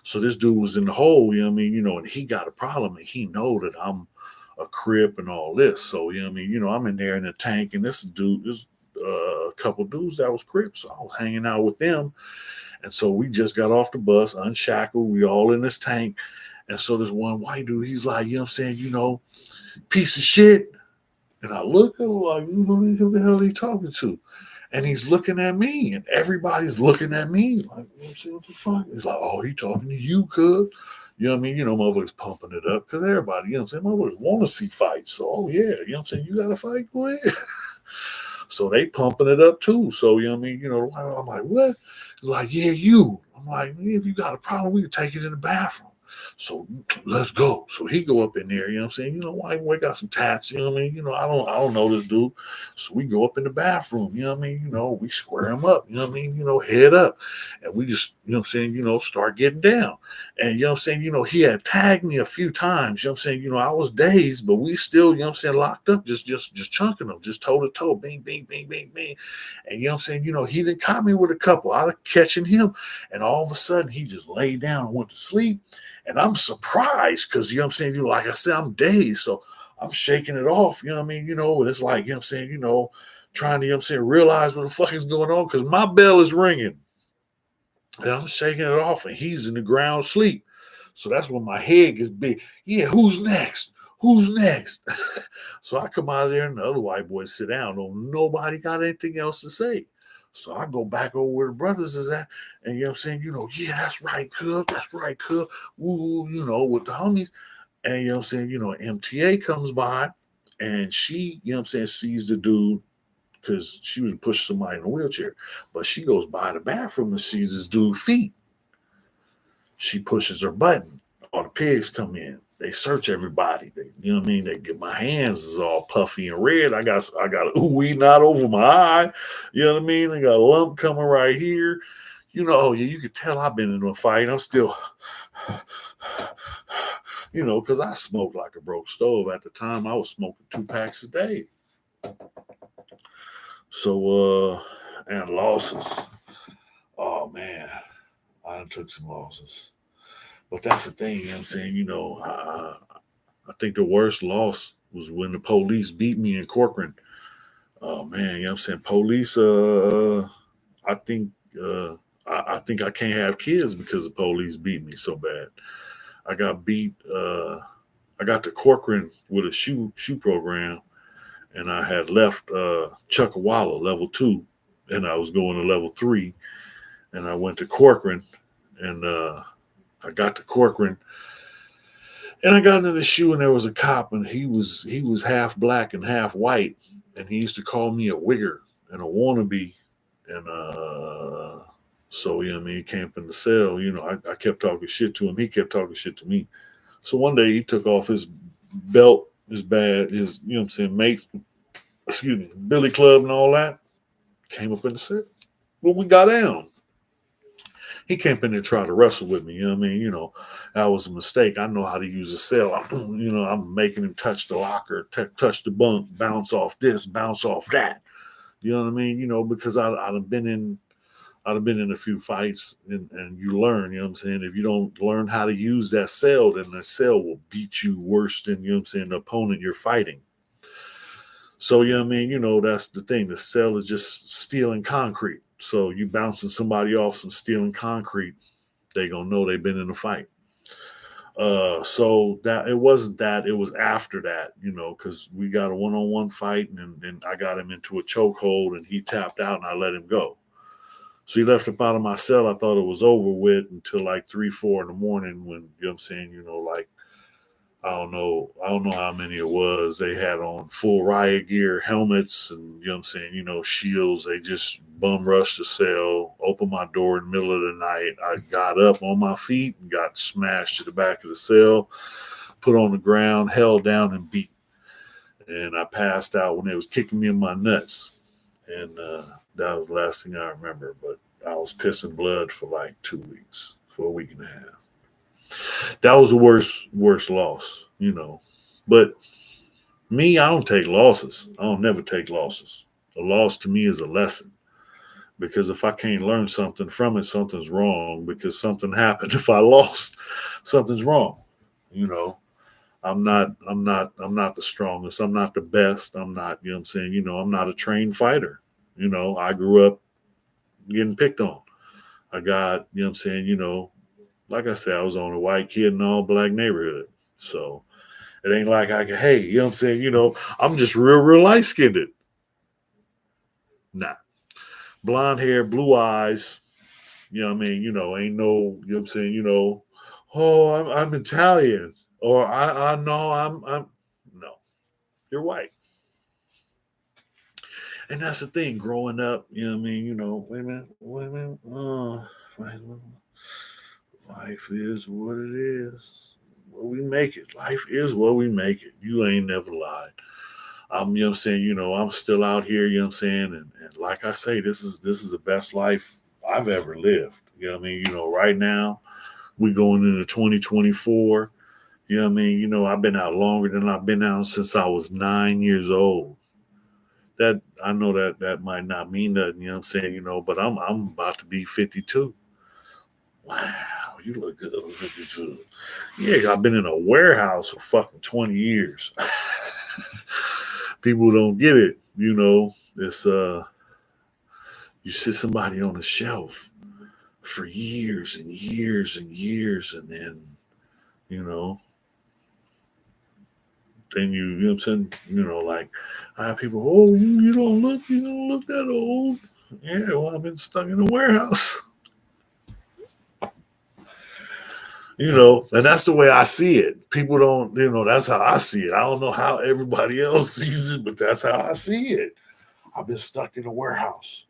So this dude was in the hole, and he got a problem and he know that I'm a crip and all this. So, I'm in there in the tank and this a couple dudes that was crips. So I was hanging out with them. And so we just got off the bus, unshackled. We all in this tank. And so this one white dude, he's like, piece of shit. And I look at him like, who the hell are you talking to? And he's looking at me, and everybody's looking at me like, what the fuck? He's like, oh, he talking to you, cuz. You know what I mean? Motherfuckers pumping it up because everybody, motherfuckers want to see fights. So, oh, yeah, you got to fight? Go ahead. So they pumping it up too. So, I'm like, what? He's like, yeah, you. I'm like, if you got a problem, we can take it in the bathroom. So let's go. So he go up in there, white boy got some tats, I don't know this dude. So we go up in the bathroom, we square him up, head up. And we just, start getting down. And he had tagged me a few times, I was dazed, but we still, locked up, just chunking them, just toe to toe, bing, bing, bing, bing, bing. And he didn't caught me with a couple out of catching him. And all of a sudden he just laid down and went to sleep. And I'm surprised because, like I said, I'm dazed. So I'm shaking it off, and it's like, trying to, realize what the fuck is going on because my bell is ringing. And I'm shaking it off and he's in the ground sleep. So that's when my head gets big. Yeah, who's next? Who's next? So I come out of there and the other white boys sit down. Nobody got anything else to say. So I go back over where the brothers is at, and yeah, that's right, cuz, woo, with the homies. And MTA comes by and she, sees the dude because she was pushing somebody in a wheelchair. But she goes by the bathroom and sees this dude's feet. She pushes her button. All the pigs come in. They search everybody. They get my hands is all puffy and red. I got a ooh-wee knot over my eye. You know what I mean? I got a lump coming right here. You could tell I've been in a fight. I'm still, because I smoked like a broke stove. At the time, I was smoking 2 packs a day. So, and losses. Oh, man. I took some losses. But that's the thing, I'm saying, I think the worst loss was when the police beat me in Corcoran. Oh man, I'm saying? Police, I think I think I can't have kids because the police beat me so bad. I got beat I got to Corcoran with a shoe program and I had left Chuckawalla level 2 and I was going to level 3 and I went to Corcoran and I got to Corcoran and I got into the shoe and there was a cop and he was half black and half white and he used to call me a wigger and a wannabe and so he came up in the cell. I kept talking shit to him. He kept talking shit to me. So one day he took off his belt, his badge, his mates, billy club and all that. Came up in the cell. Well, we got down. He came in there try to wrestle with me. You know what I mean? You know, that was a mistake. I know how to use a cell. I'm making him touch the locker, touch the bunk, bounce off this, bounce off that. You know what I mean? You know, because I'd have been in a few fights, and you learn, you know what I'm saying? If you don't learn how to use that cell, then the cell will beat you worse than, you know what I'm saying, the opponent you're fighting. So, you know what I mean? You know, that's the thing. The cell is just steel and concrete. So you bouncing somebody off some steel and concrete, they gonna know they've been in a fight. So that it wasn't that, it was after that, you know, because we got a one-on-one fight, and I got him into a chokehold, and he tapped out, and I let him go. So he left up out of my cell. I thought it was over with until like 3, 4 in the morning when, you know what I'm saying, you know, like, I don't know how many it was. They had on full riot gear, helmets, and, you know what I'm saying, you know, shields. They just bum rushed the cell, opened my door in the middle of the night. I got up on my feet and got smashed to the back of the cell, put on the ground, held down, and beat. And I passed out when they was kicking me in my nuts. And that was the last thing I remember. But I was pissing blood for like 2 weeks, for a week and a half. That was the worst loss, you know. But me, I don't take losses. I don't never take losses. A loss to me is a lesson. Because if I can't learn something from it, something's wrong. Because something happened. If I lost, something's wrong. You know, I'm not the strongest. I'm not the best. I'm not, you know what I'm saying, you know, I'm not a trained fighter. You know, I grew up getting picked on. I got, you know what I'm saying, you know, like I said, I was on a white kid in an all black neighborhood. So it ain't like I can, hey, you know what I'm saying, you know, I'm just real light skinned. Nah. Blonde hair, blue eyes, you know what I mean, you know, ain't no, you know what I'm saying, you know, oh, I'm Italian. Or I know I'm no. You're white. And that's the thing, growing up, you know what I mean, you know, wait a minute, life is what it is. What we make it. Life is what we make it. You ain't never lied. You know what I'm saying, you know, I'm still out here, you know what I'm saying, and like I say, this is the best life I've ever lived. You know what I mean? You know, right now, we going into 2024. You know what I mean? You know, I've been out longer than I've been out since I was 9 years old. That I know that might not mean nothing, you know what I'm saying, you know, but I'm about to be 52. Wow, you look good at 52. Yeah, I've been in a warehouse for fucking 20 years. People don't get it, you know. It's you sit somebody on a shelf for years and years and years, and then, you know, then you know what I'm saying, you know, like I have people, oh, you don't look that old. Yeah, well, I've been stuck in a warehouse. You know, and that's the way I see it. People don't, you know, that's how I see it. I don't know how everybody else sees it, but that's how I see it. I've been stuck in a warehouse,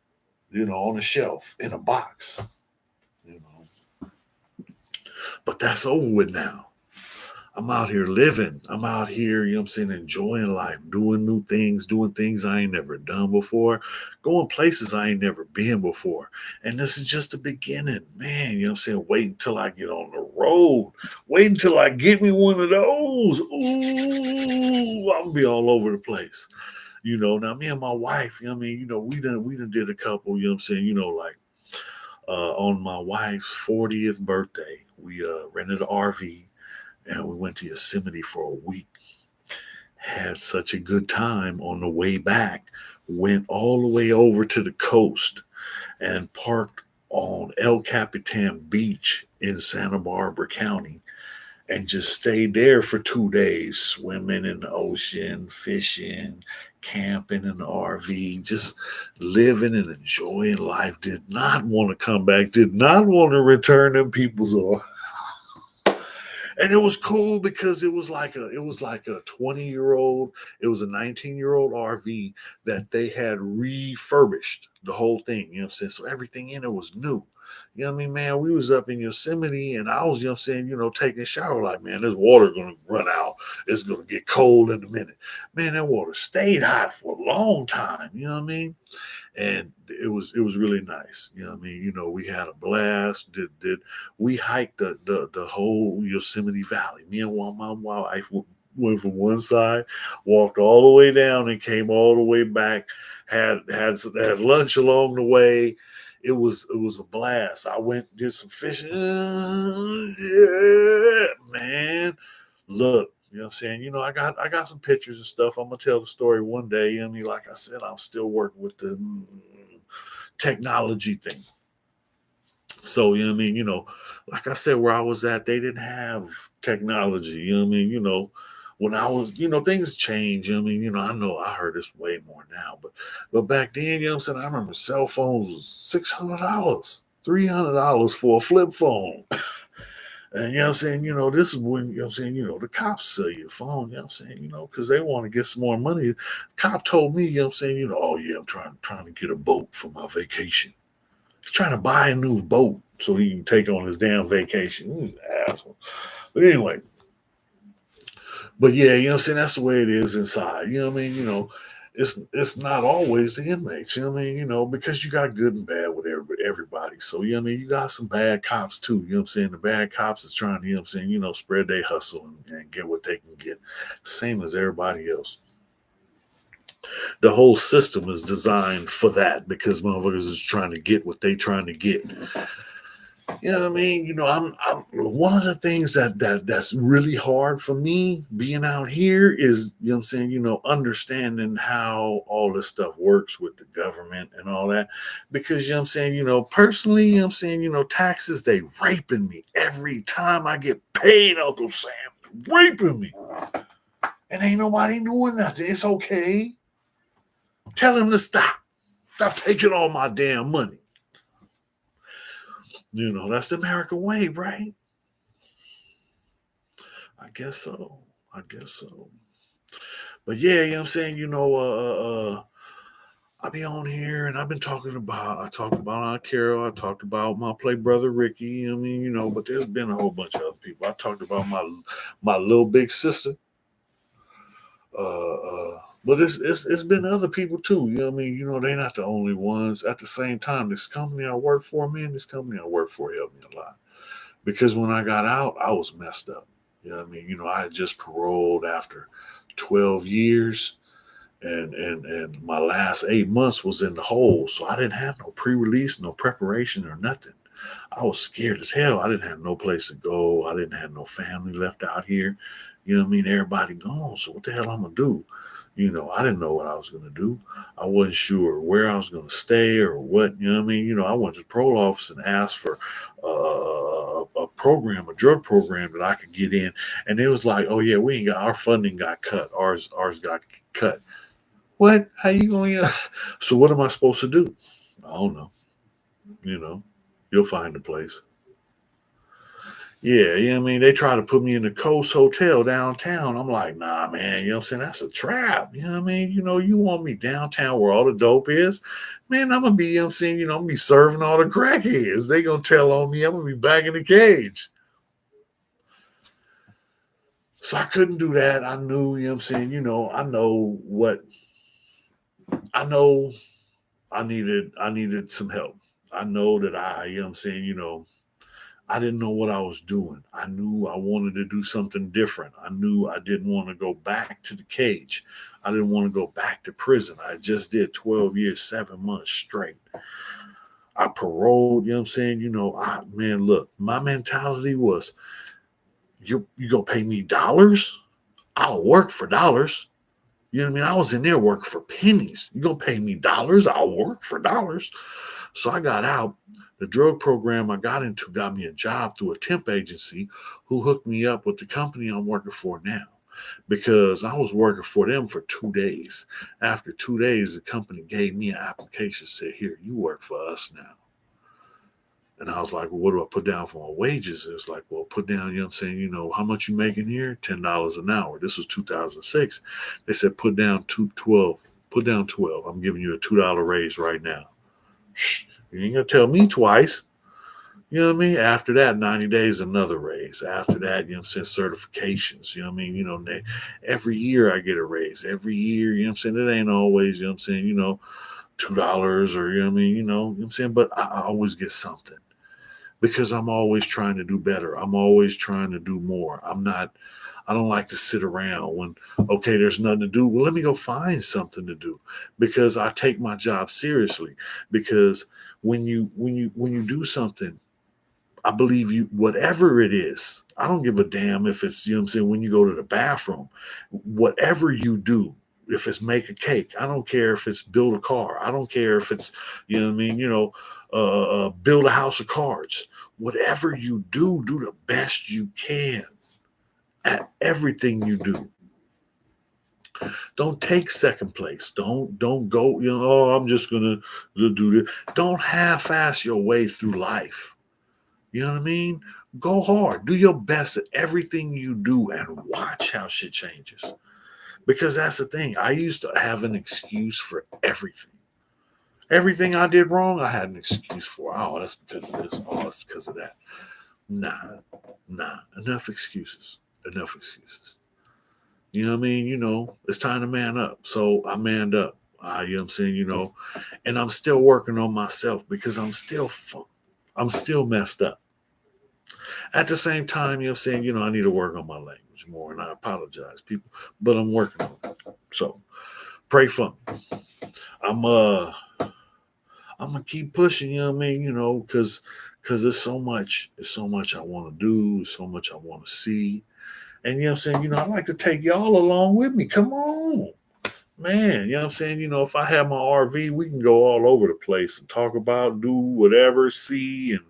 you know, on a shelf, in a box, you know. But that's over with now. I'm out here living. I'm out here, you know what I'm saying, enjoying life, doing new things, doing things I ain't never done before, going places I ain't never been before. And this is just the beginning, man. You know what I'm saying? Wait until I get on the road. Wait until I get me one of those. Ooh, I'm gonna be all over the place. You know, now me and my wife, you know what I mean, you know, we done did a couple, you know what I'm saying, you know, like on my wife's 40th birthday, we rented an RV and we went to Yosemite for a week. Had such a good time on the way back. Went all the way over to the coast and parked on El Capitan Beach in Santa Barbara County and just stayed there for 2 days, swimming in the ocean, fishing, camping in the RV, just living and enjoying life. Did not want to come back, did not want to return them people's and it was cool because it was like a 20-year-old, it was a 19-year-old RV that they had refurbished the whole thing, you know what I'm saying? So everything in it was new. You know what I mean, man? We was up in Yosemite and I was, taking a shower like, man, this water gonna run out. It's gonna get cold in a minute. Man, that water stayed hot for a long time, you know what I mean? And it was really nice. You know what I mean? We had a blast. Did we hiked the whole Yosemite Valley. Me and my wife went from one side, walked all the way down, and came all the way back. Had lunch along the way. It was a blast. I went did some fishing. Yeah, man. Look, you know what I'm saying? I got some pictures and stuff. I'm gonna tell the story one day. You know what I mean? Like I said, I'm still working with the technology thing. So, you know what I mean? Like I said, where I was at, they didn't have technology. You know what I mean? When I was, things change. You know what I mean? I know I heard this way more now, but back then, you know what I'm saying? I remember cell phones was $600, $300 for a flip phone. And you know what I'm saying, this is when, you know what I'm saying, the cops sell your phone, you know what I'm saying, because they want to get some more money. Cop told me, you know what I'm saying, oh yeah, I'm trying to get a boat for my vacation. He's trying to buy a new boat so he can take on his damn vacation. He's an asshole. But anyway, but yeah, you know what I'm saying? That's the way it is inside. You know what I mean? It's not always the inmates, you know what I mean? Because you got good and bad with everybody. So, you know what I mean? You got some bad cops too, you know what I'm saying? The bad cops is trying to, you know what I'm saying, spread their hustle and get what they can get. Same as everybody else. The whole system is designed for that because motherfuckers is trying to get what they trying to get. You know what I mean? I'm one of the things that's really hard for me being out here is, you know what I'm saying, understanding how all this stuff works with the government and all that. Because, you know what I'm saying, personally, you know what I'm saying, taxes, they raping me every time I get paid, Uncle Sam. It's raping me. And ain't nobody doing nothing. It's okay. Tell him to stop. Stop taking all my damn money. That's the American way, right? I guess so. I guess so. But yeah, you know what I'm saying? I be on here and I talked about Aunt Carol, I talked about my play brother Ricky, you know what I mean, but there's been a whole bunch of other people. I talked about my little big sister. But it's been other people too, you know what I mean? They're not the only ones. At the same time, this company I work for, man, this company I work for helped me a lot. Because when I got out, I was messed up. You know what I mean? I had just paroled after 12 years and my last 8 months was in the hole. So I didn't have no pre-release, no preparation or nothing. I was scared as hell. I didn't have no place to go. I didn't have no family left out here. You know what I mean? Everybody gone. So what the hell I'm gonna do? I didn't know what I was gonna do. I wasn't sure where I was gonna stay or what. You know what I mean? I went to the parole office and asked for a program, a drug program that I could get in, and it was like, oh yeah, we ain't got our funding got cut. Ours got cut. What? How you going? So what am I supposed to do? I don't know. You know, you'll find a place. Yeah, you know what I mean? They try to put me in the Coast Hotel downtown. I'm like, nah, man, you know what I'm saying? That's a trap. You know what I mean? You want me downtown where all the dope is? Man, I'm gonna be, you know what I'm saying, I'm gonna be serving all the crackheads. They gonna tell on me, I'm gonna be back in the cage. So I couldn't do that. I knew, you know what I'm saying, I know I needed some help. I know that you know what I'm saying, I didn't know what I was doing. I knew I wanted to do something different. I knew I didn't want to go back to the cage. I didn't want to go back to prison. I just did 12 years, 7 months straight. I paroled, you know what I'm saying? Man, look, my mentality was, you gonna pay me dollars? I'll work for dollars. You know what I mean? I was in there working for pennies. You gonna pay me dollars? I'll work for dollars. So I got out. The drug program I got into got me a job through a temp agency who hooked me up with the company I'm working for now. Because I was working for them for 2 days. After 2 days, the company gave me an application, said, here, you work for us now. And I was like, well, what do I put down for my wages? It's like, well, put down, you know what I'm saying, how much you making here? $10 an hour. This was 2006. They said, put down 212. Put down 12. I'm giving you a $2 raise right now. Shh, you ain't gonna tell me twice. You know what I mean? After that, 90 days, another raise. After that, you know what I'm saying, certifications. You know what I mean? Every year I get a raise. Every year, you know what I'm saying? It ain't always, you know what I'm saying, $2 or, you know what I mean? You know what I'm saying? But I always get something because I'm always trying to do better. I'm always trying to do more. I don't like to sit around when, okay, there's nothing to do. Well, let me go find something to do because I take my job seriously. Because when you do something, I believe you, whatever it is, I don't give a damn if it's, you know what I'm saying, when you go to the bathroom, whatever you do, if it's make a cake, I don't care if it's build a car, I don't care if it's, you know what I mean, build a house of cards. Whatever you do the best you can at everything you do. Don't take second place. Don't go, oh, I'm just gonna do this. Don't half-ass your way through life. You know what I mean? Go hard. Do your best at everything you do and watch how shit changes. Because that's the thing. I used to have an excuse for everything. Everything I did wrong, I had an excuse for. Oh, that's because of this. Oh, that's because of that. Nah, nah. Enough excuses. Enough excuses. You know what I mean? It's time to man up. So I manned up. You know what I'm saying? And I'm still working on myself because I'm still messed up. At the same time, you know what I'm saying, I need to work on my language more, and I apologize, people, but I'm working on it. So pray for me. I'm uh I'm gonna keep pushing, you know what I mean, because there's so much I want to do, so much I want to see. And you know what I'm saying, I like to take y'all along with me. Come on. Man, you know what I'm saying? If I have my RV, we can go all over the place and talk about, do whatever, see, and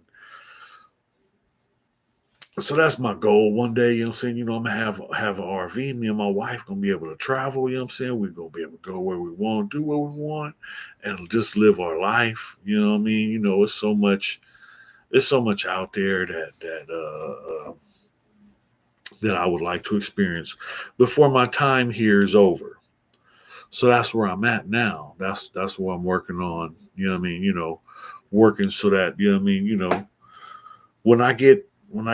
so that's my goal. One day, you know what I'm saying, I'm gonna have an RV. Me and my wife gonna be able to travel, you know what I'm saying? We're gonna be able to go where we want, do what we want, and just live our life. You know what I mean? It's so much out there that I would like to experience before my time here is over. So that's where I'm at now. That's what I'm working on. You know what I mean? Working so that, you know what I mean, when I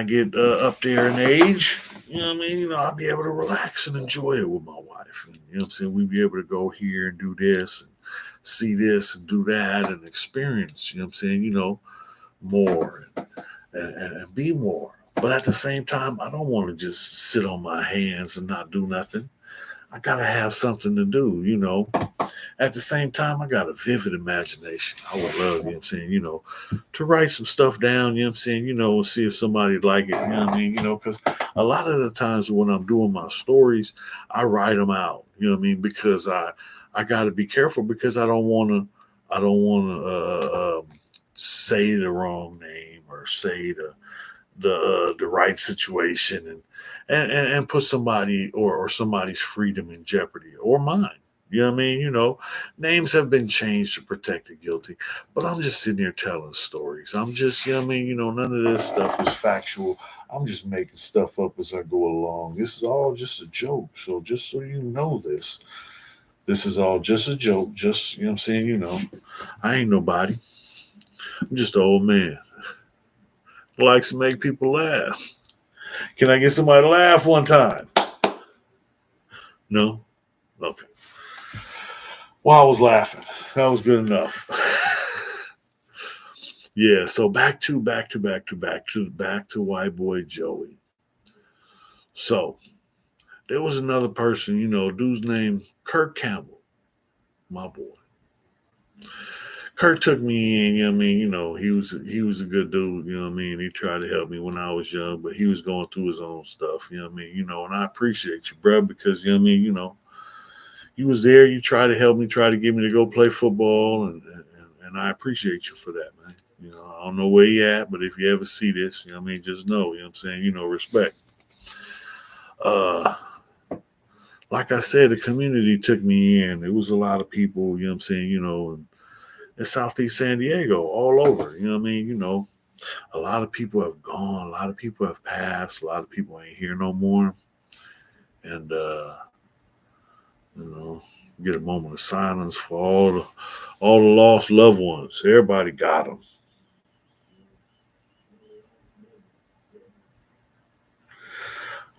get up there in age, you know what I mean, I'll be able to relax and enjoy it with my wife. And you know what I'm saying? We'll be able to go here and do this and see this and do that and experience, you know what I'm saying, more and be more. But at the same time, I don't want to just sit on my hands and not do nothing. I gotta have something to do, At the same time, I got a vivid imagination. I would love, you know what I'm saying, to write some stuff down, you know what I'm saying, and see if somebody like it, you know what I mean, because a lot of the times when I'm doing my stories, I write them out, you know what I mean, because I got to be careful because I don't want to say the wrong name or say the right situation and put somebody or somebody's freedom in jeopardy or mine. You know what I mean? Names have been changed to protect the guilty, but I'm just sitting here telling stories. I'm just, you know what I mean? None of this stuff is factual. I'm just making stuff up as I go along. This is all just a joke. So just so you know this is all just a joke. Just, you know what I'm saying? I ain't nobody. I'm just an old man who likes to make people laugh. Can I get somebody to laugh one time? No? Okay. Well, I was laughing. That was good enough. Yeah, so back to white boy Joey. So there was another person, dude's name Kirk Campbell, my boy. Kirk took me in, you know what I mean, he was a good dude, you know what I mean. He tried to help me when I was young, but he was going through his own stuff, you know what I mean, and I appreciate you, bro, because you know what I mean, you was there, you tried to help me, try to get me to go play football, and I appreciate you for that, man. I don't know where you at, but if you ever see this, you know what I mean, just know, you know what I'm saying, respect. Uh, like I said, the community took me in. It was a lot of people, you know what I'm saying, in Southeast San Diego, all over, you know what I mean, a lot of people have gone, a lot of people have passed, a lot of people ain't here no more. And, you know, get a moment of silence for all the lost loved ones. Everybody got them.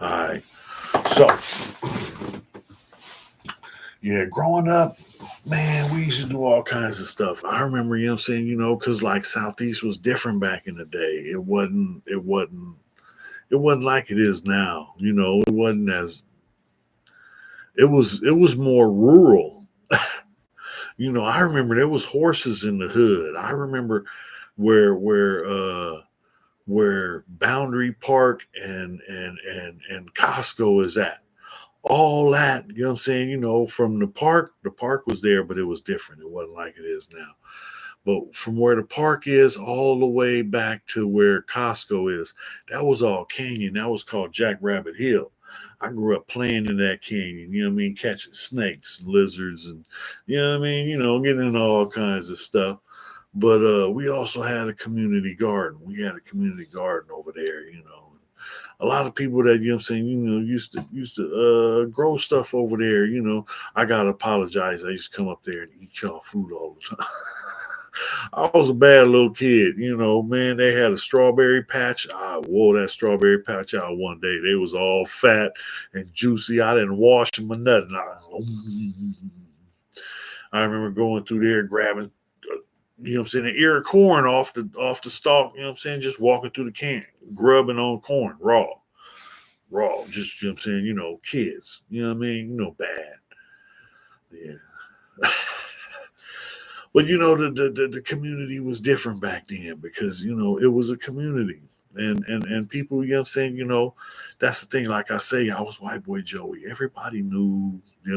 All right. So, yeah, growing up, man, we used to do all kinds of stuff. I remember, you know what I'm saying, because like Southeast was different back in the day. It wasn't like it is now. It wasn't as it was more rural. I remember there was horses in the hood. I remember where Boundary Park and Costco is at. All that, you know what I'm saying? From the park was there, but it was different. It wasn't like it is now. But from where the park is all the way back to where Costco is, that was all canyon. That was called Jackrabbit Hill. I grew up playing in that canyon, you know what I mean, catching snakes and lizards and you know what I mean, getting into all kinds of stuff. But we also had a community garden. We had a community garden over there, a lot of people that used to grow stuff over there. I gotta apologize. I used to come up there and eat y'all food all the time. I was a bad little kid, man. They had a strawberry patch. I wore that strawberry patch out one day. They was all fat and juicy. I didn't wash them or nothing. I remember going through there grabbing, an ear of corn off the stalk. Just walking through the can, grubbing on corn raw. Just kids. Bad. Yeah. But the community was different back then because it was a community and people, that's the thing. Like I say, I was white boy Joey. Everybody knew, a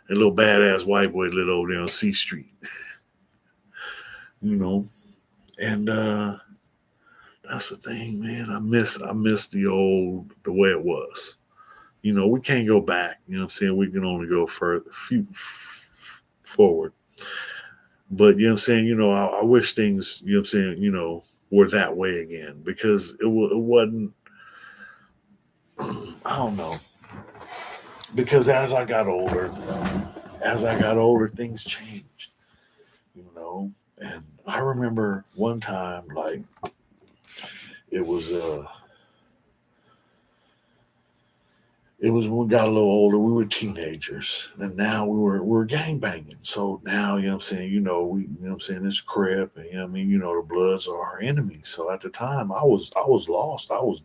little badass white boy lived over there on C Street, you know, and that's the thing, man. I miss the way it was. We can't go back. We can only go forward. But I wish things, were that way again because it wasn't. I don't know. Because as I got older, things changed. You know, and I remember one time, like it was uh it was when we got a little older. We were teenagers, and now we're gang banging. So now, it's crip, and the Bloods are our enemies. So at the time, I was lost. I was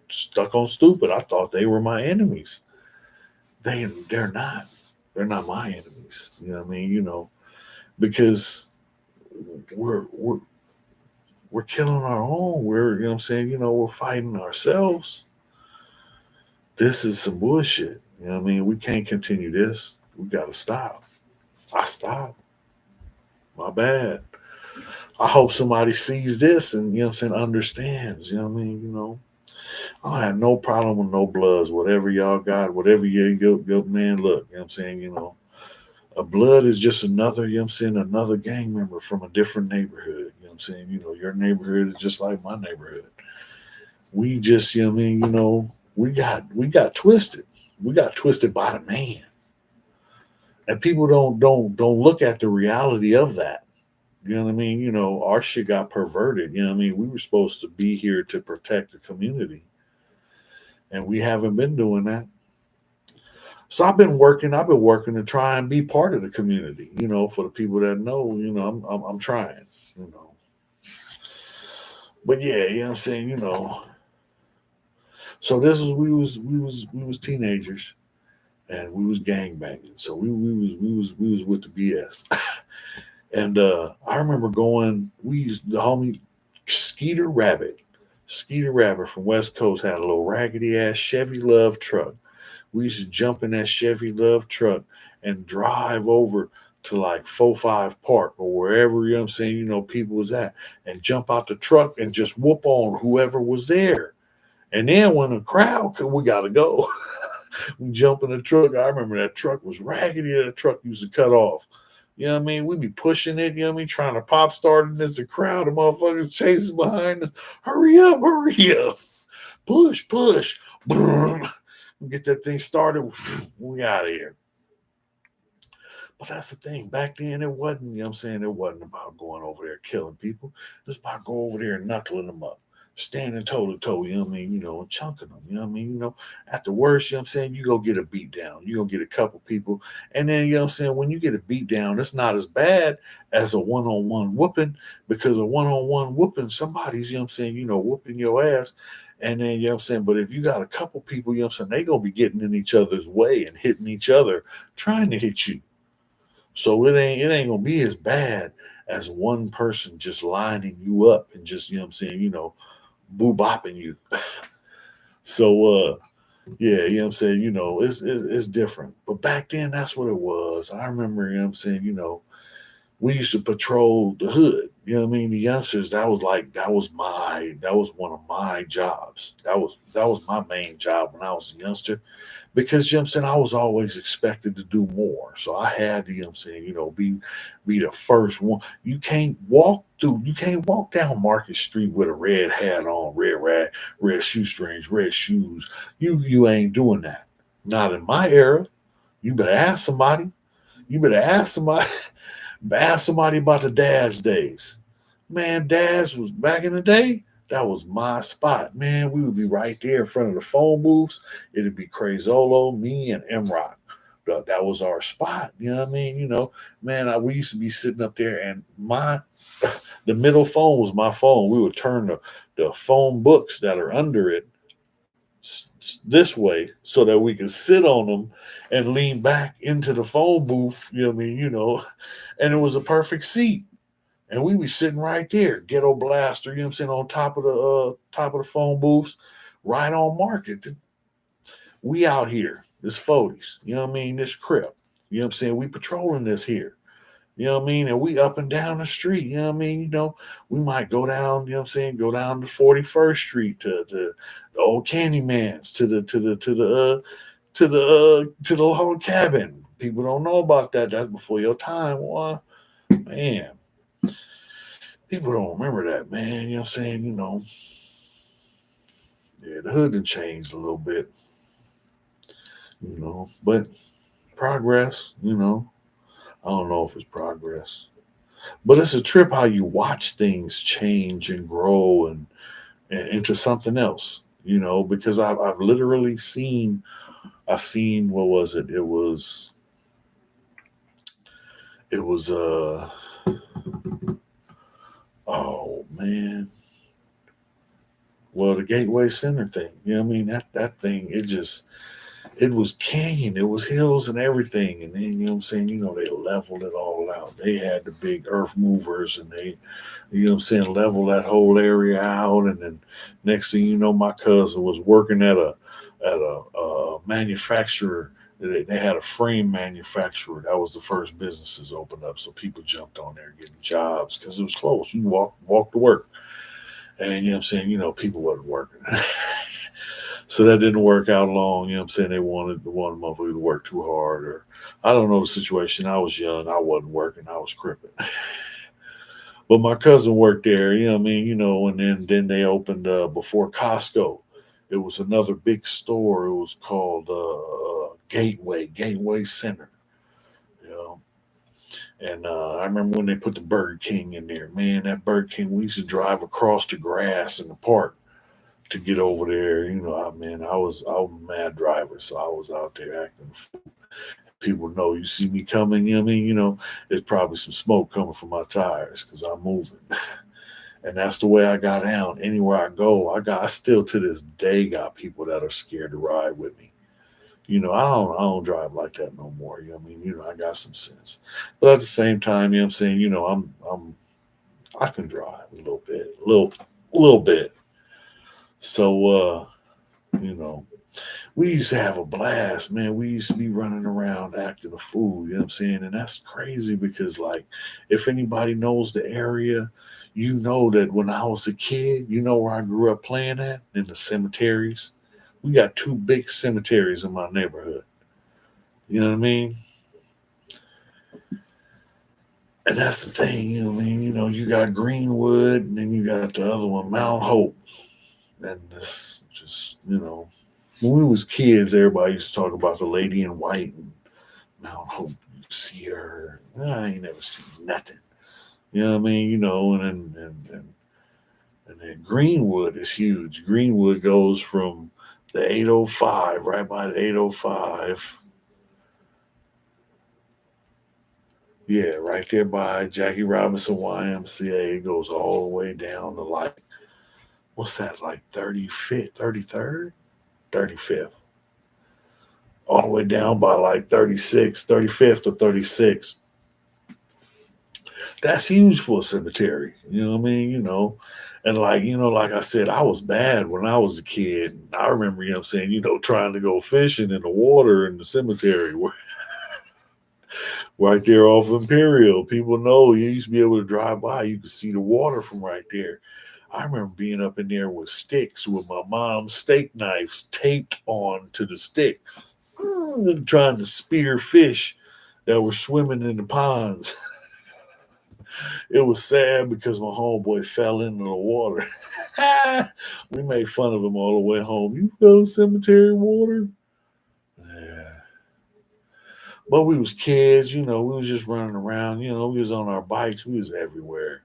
stuck on stupid. I thought they were my enemies. They're not. They're not my enemies. Because we're we're killing our own. We're fighting ourselves. This is some bullshit. We can't continue this. We gotta stop. I stopped. My bad. I hope somebody sees this and understands. I don't have no problem with no Bloods, whatever y'all got, whatever your man look, a Blood is just another, another gang member from a different neighborhood. Your neighborhood is just like my neighborhood. We just, we got twisted. We got twisted by the man. And people don't look at the reality of that. You know what I mean? Our shit got perverted. We were supposed to be here to protect the community. And we haven't been doing that. So I've been working to try and be part of the community, for the people that know, I'm trying, you know. But yeah, so this is we was teenagers and we was gang banging. So we was with the BS. And I remember going, we used the homie Skeeter Rabbit. Skeeter Rabbit from West Coast had a little raggedy ass Chevy Love truck. We used to jump in that Chevy Love truck and drive over to like 4-5 Park or wherever, people was at and jump out the truck and just whoop on whoever was there. And then when the crowd we gotta go. We jump in the truck. I remember that truck was raggedy. That truck used to cut off. You know what I mean? We'd be pushing it, trying to pop start it as the crowd of motherfuckers chasing behind us. Hurry up. Push. Get that thing started. We out of here. But that's the thing. Back then, it wasn't, it wasn't about going over there killing people. It was about going over there and knuckling them up, standing toe to toe, you know what I mean, and chunking them, you know what I mean, at the worst, you know what I'm saying, you go get a beat down, you gonna get a couple people, and then, you know what I'm saying, when you get a beat down, it's not as bad as a one-on-one whooping, because a one-on-one whooping, somebody's, you know what I'm saying, whooping your ass, and then, you know what I'm saying, but if you got a couple people, you know what I'm saying, they gonna be getting in each other's way and hitting each other, trying to hit you. So it ain't gonna be as bad as one person just lining you up and just, you know what I'm saying, boo bopping you. So yeah, you know what I'm saying, it's different. But back then that's what it was. I remember, you know what I'm saying, we used to patrol the hood. You know what I mean? The youngsters, that was one of my jobs. That was my main job when I was a youngster. Because, you know what I'm saying, I was always expected to do more. So I had to, you know what I'm saying, be the first one. You can't walk down Market Street with a red hat on, red shoestrings, red shoes. You ain't doing that. Not in my era. You better ask somebody. You better ask somebody. Ask somebody about the Dad's days. Man, Dad's was back in the day. That was my spot. Man, we would be right there in front of the phone booths. It'd be Crazolo, me, and M-Rock. That was our spot. You know what I mean? Man, we used to be sitting up there, and the middle phone was my phone. We would turn the phone books that are under it this way so that we could sit on them and lean back into the phone booth. You know what I mean? And it was a perfect seat, and we be sitting right there, ghetto blaster, you know what I'm saying, on top of the phone booths, right on market. We out here, this 40s, you know what I mean, this crib, you know what I'm saying, we patrolling this here, you know what I mean, and we up and down the street, you know what I mean, we might go down, you know what I'm saying, go down to 41st Street to the old Candyman's to the log cabin. People don't know about that. That's before your time. Boy. Man, people don't remember that, man. You know what I'm saying? Yeah, the hood done changed a little bit, but progress, I don't know if it's progress, but it's a trip how you watch things change and grow and into something else, because I've literally seen, what was it? It was oh man, well, the Gateway Center thing, I mean, that thing, it was canyon, it was hills and everything. And then, you know what I'm saying, they leveled it all out. They had the big earth movers, and they, level that whole area out. And then next thing you know, my cousin was working at a manufacturer. They had a frame manufacturer. That was the first businesses opened up. So people jumped on there getting jobs because it was close. You walk to work. And, you know what I'm saying, people wasn't working. So that didn't work out long. You know what I'm saying? They wanted the one motherfucker to work too hard, or I don't know the situation. I was young. I wasn't working. I was cripping. But my cousin worked there, you know what I mean? And then they opened before Costco. It was another big store. It was called Gateway Center. You know, and I remember when they put the Burger King in there. Man, that Burger King, we used to drive across the grass in the park to get over there. I was a mad driver, so I was out there acting. People know you see me coming. You know what I mean? There's probably some smoke coming from my tires because I'm moving, and that's the way I got down. Anywhere I go, I still to this day got people that are scared to ride with me. I don't drive like that no more. You know what I mean? I got some sense, but at the same time, you know what I'm saying? I can drive a little bit, little bit. So you know, we used to have a blast, man. We used to be running around acting a fool, you know what I'm saying? And that's crazy because, like, if anybody knows the area, that when I was a kid, where I grew up playing at in the cemeteries. We got two big cemeteries in my neighborhood. You know what I mean? And that's the thing, you know what I mean? You got Greenwood, and then you got the other one, Mount Hope. And it's just, when we was kids, everybody used to talk about the lady in white and Mount Hope. You see her. I ain't never seen nothing. You know what I mean? And And then Greenwood is huge. Greenwood goes from the 805, right by the 805. Yeah, right there by Jackie Robinson YMCA. It goes all the way down to like, what's that, like 35th, 33rd? 35th. All the way down by like 36, 35th or 36th. That's huge for a cemetery. You know what I mean? And like, like I said, I was bad when I was a kid. I remember, trying to go fishing in the water in the cemetery right there off Imperial. People know you used to be able to drive by. You could see the water from right there. I remember being up in there with sticks with my mom's steak knives taped on to the stick, and trying to spear fish that were swimming in the ponds. It was sad because my homeboy fell into the water. We made fun of him all the way home. You fell in cemetery water? Yeah. But we was kids, we was just running around, we was on our bikes, we was everywhere.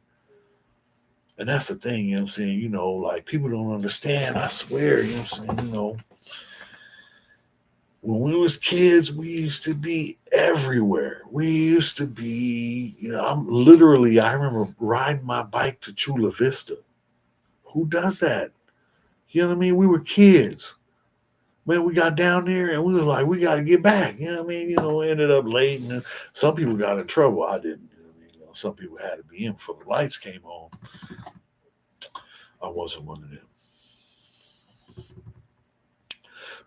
And that's the thing, you know what I'm saying? Like people don't understand, I swear, you know what I'm saying, when we was kids, we used to be everywhere. We used to be, I remember riding my bike to Chula Vista. Who does that? You know what I mean? We were kids. Man, we got down there and we was like, we got to get back. You know what I mean? Ended up late and some people got in trouble. I didn't. Some people had to be in before the lights came on. I wasn't one of them.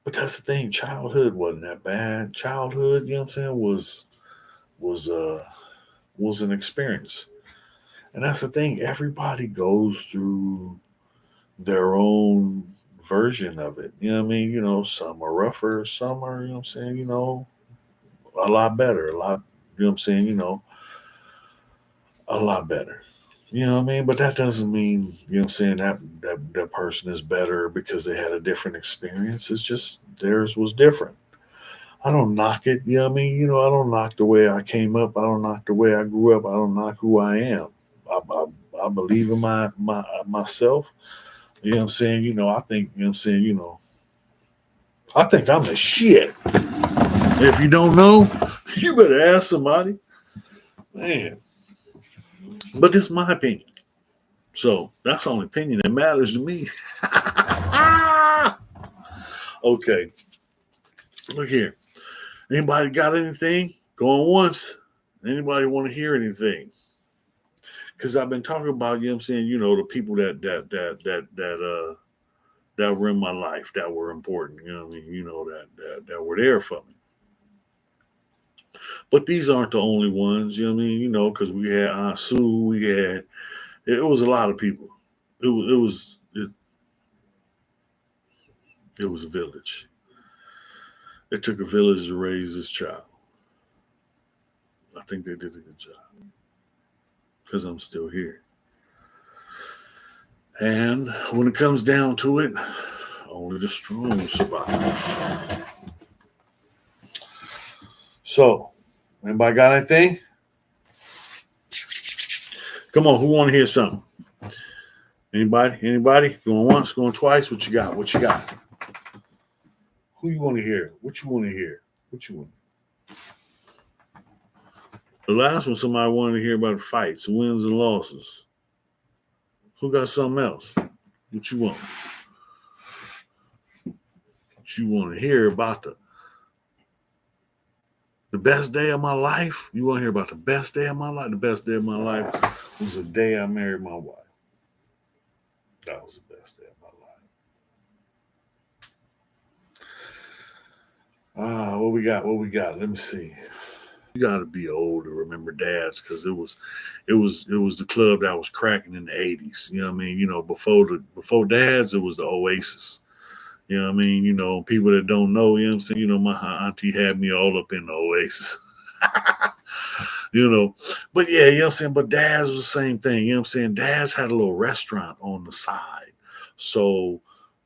But that's the thing. Childhood wasn't that bad. Childhood, you know what I'm saying, was an experience. And that's the thing. Everybody goes through their own version of it. You know what I mean? Some are rougher, some are, you know what I'm saying, a lot better, a lot, you know what I'm saying, a lot better. You know what I mean? But that doesn't mean, you know what I'm saying, that person is better because they had a different experience. It's just theirs was different. I don't knock it, you know what I mean? I don't knock the way I came up. I don't knock the way I grew up. I don't knock who I am. I believe in myself. You know what I'm saying? I think, you know what I'm saying, I think I'm the shit. If you don't know, you better ask somebody. Man. But this is my opinion. So that's the only opinion that matters to me. Okay. Look here. Anybody got anything? Going once. Anybody want to hear anything? Because I've been talking about, you know what I'm saying, the people that were in my life that were important, you know what I mean, that were there for me. But these aren't the only ones, you know what I mean, because we had Aunt Sue, it was a lot of people. It was a village. It took a village to raise this child. I think they did a good job because I'm still here. And when it comes down to it, only the strong survive. So, anybody got anything? Come on, who want to hear something? Anybody? Anybody? Going once, going twice? What you got? What you got? Who you want to hear? What you want to hear? What you want? The last one, somebody wanted to hear about fights, wins and losses. Who got something else? What you want? What you want to hear about the best day of my life? You want to hear about the best day of my life? The best day of my life was the day I married my wife. That was the best day of my life. What we got? What we got? Let me see. You got to be old to remember dads because it was the club that was cracking in the 80s. You know what I mean? Before dads, it was the Oasis. You know what I mean? People that don't know, you know what I'm saying? My auntie had me all up in the Oasis. But yeah, you know what I'm saying? But dads was the same thing. You know what I'm saying? Dads had a little restaurant on the side. So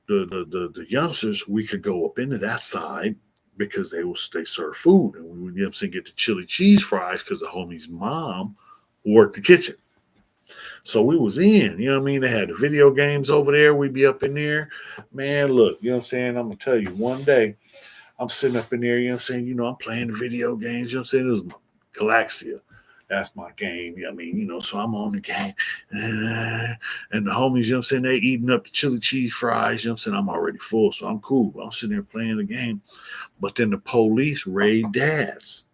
the youngsters, we could go up into that side because they serve food. And we would, you know what I'm saying, get the chili cheese fries because the homie's mom worked the kitchen. So we was in, you know what I mean? They had the video games over there. We'd be up in there. Man, look, you know what I'm saying? I'm gonna tell you, one day I'm sitting up in there, you know what I'm saying? I'm playing the video games, you know what I'm saying? It was Galaxia. That's my game. You know what I mean, so I'm on the game. And the homies, you know what I'm saying, they eating up the chili cheese fries, you know what I'm saying? I'm already full, so I'm cool. I'm sitting there playing the game. But then the police raid dads.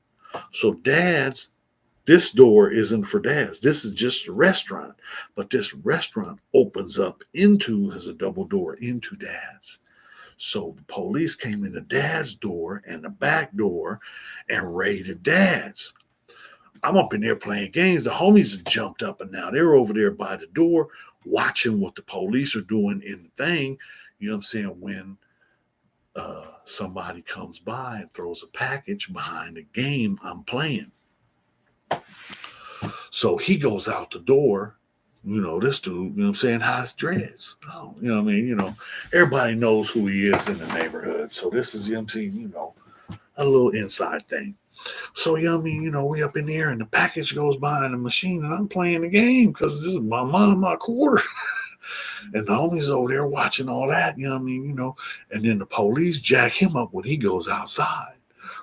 So dads, this door isn't for dads. This is just a restaurant. But this restaurant opens up into as a double door into dads. So the police came in the dad's door and the back door and raided dads. I'm up in there playing games. The homies have jumped up and now they're over there by the door watching what the police are doing in the thing. You know what I'm saying? When somebody comes by and throws a package behind the game I'm playing. So he goes out the door. This dude, you know what I'm saying, has dreads. Oh, you know what I mean? Everybody knows who he is in the neighborhood. So this is, you know what I'm saying, a little inside thing. So, you know what I mean, we up in there and the package goes behind the machine and I'm playing the game because this is my mom, my quarter. And the homies over there watching all that, you know what I mean, and then the police jack him up when he goes outside.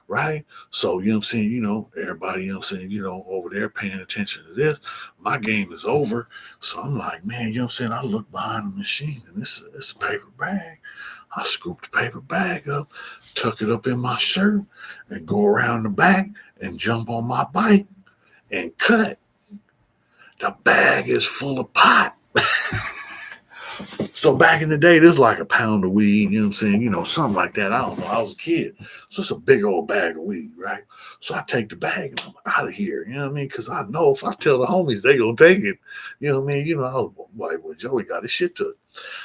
Right? So, you know what I'm saying, everybody, you know what I'm saying, over there paying attention to this. My game is over. So I'm like, man, you know what I'm saying? I look behind the machine and it's a paper bag. I scoop the paper bag up, tuck it up in my shirt, and go around the back and jump on my bike and cut. The bag is full of pot. So back in the day, there's like a pound of weed, you know what I'm saying? Something like that. I don't know. I was a kid. So it's a big old bag of weed, right? So I take the bag and I'm out of here, you know what I mean? Because I know if I tell the homies, they going to take it. You know what I mean? I was white boy Joey got his shit took.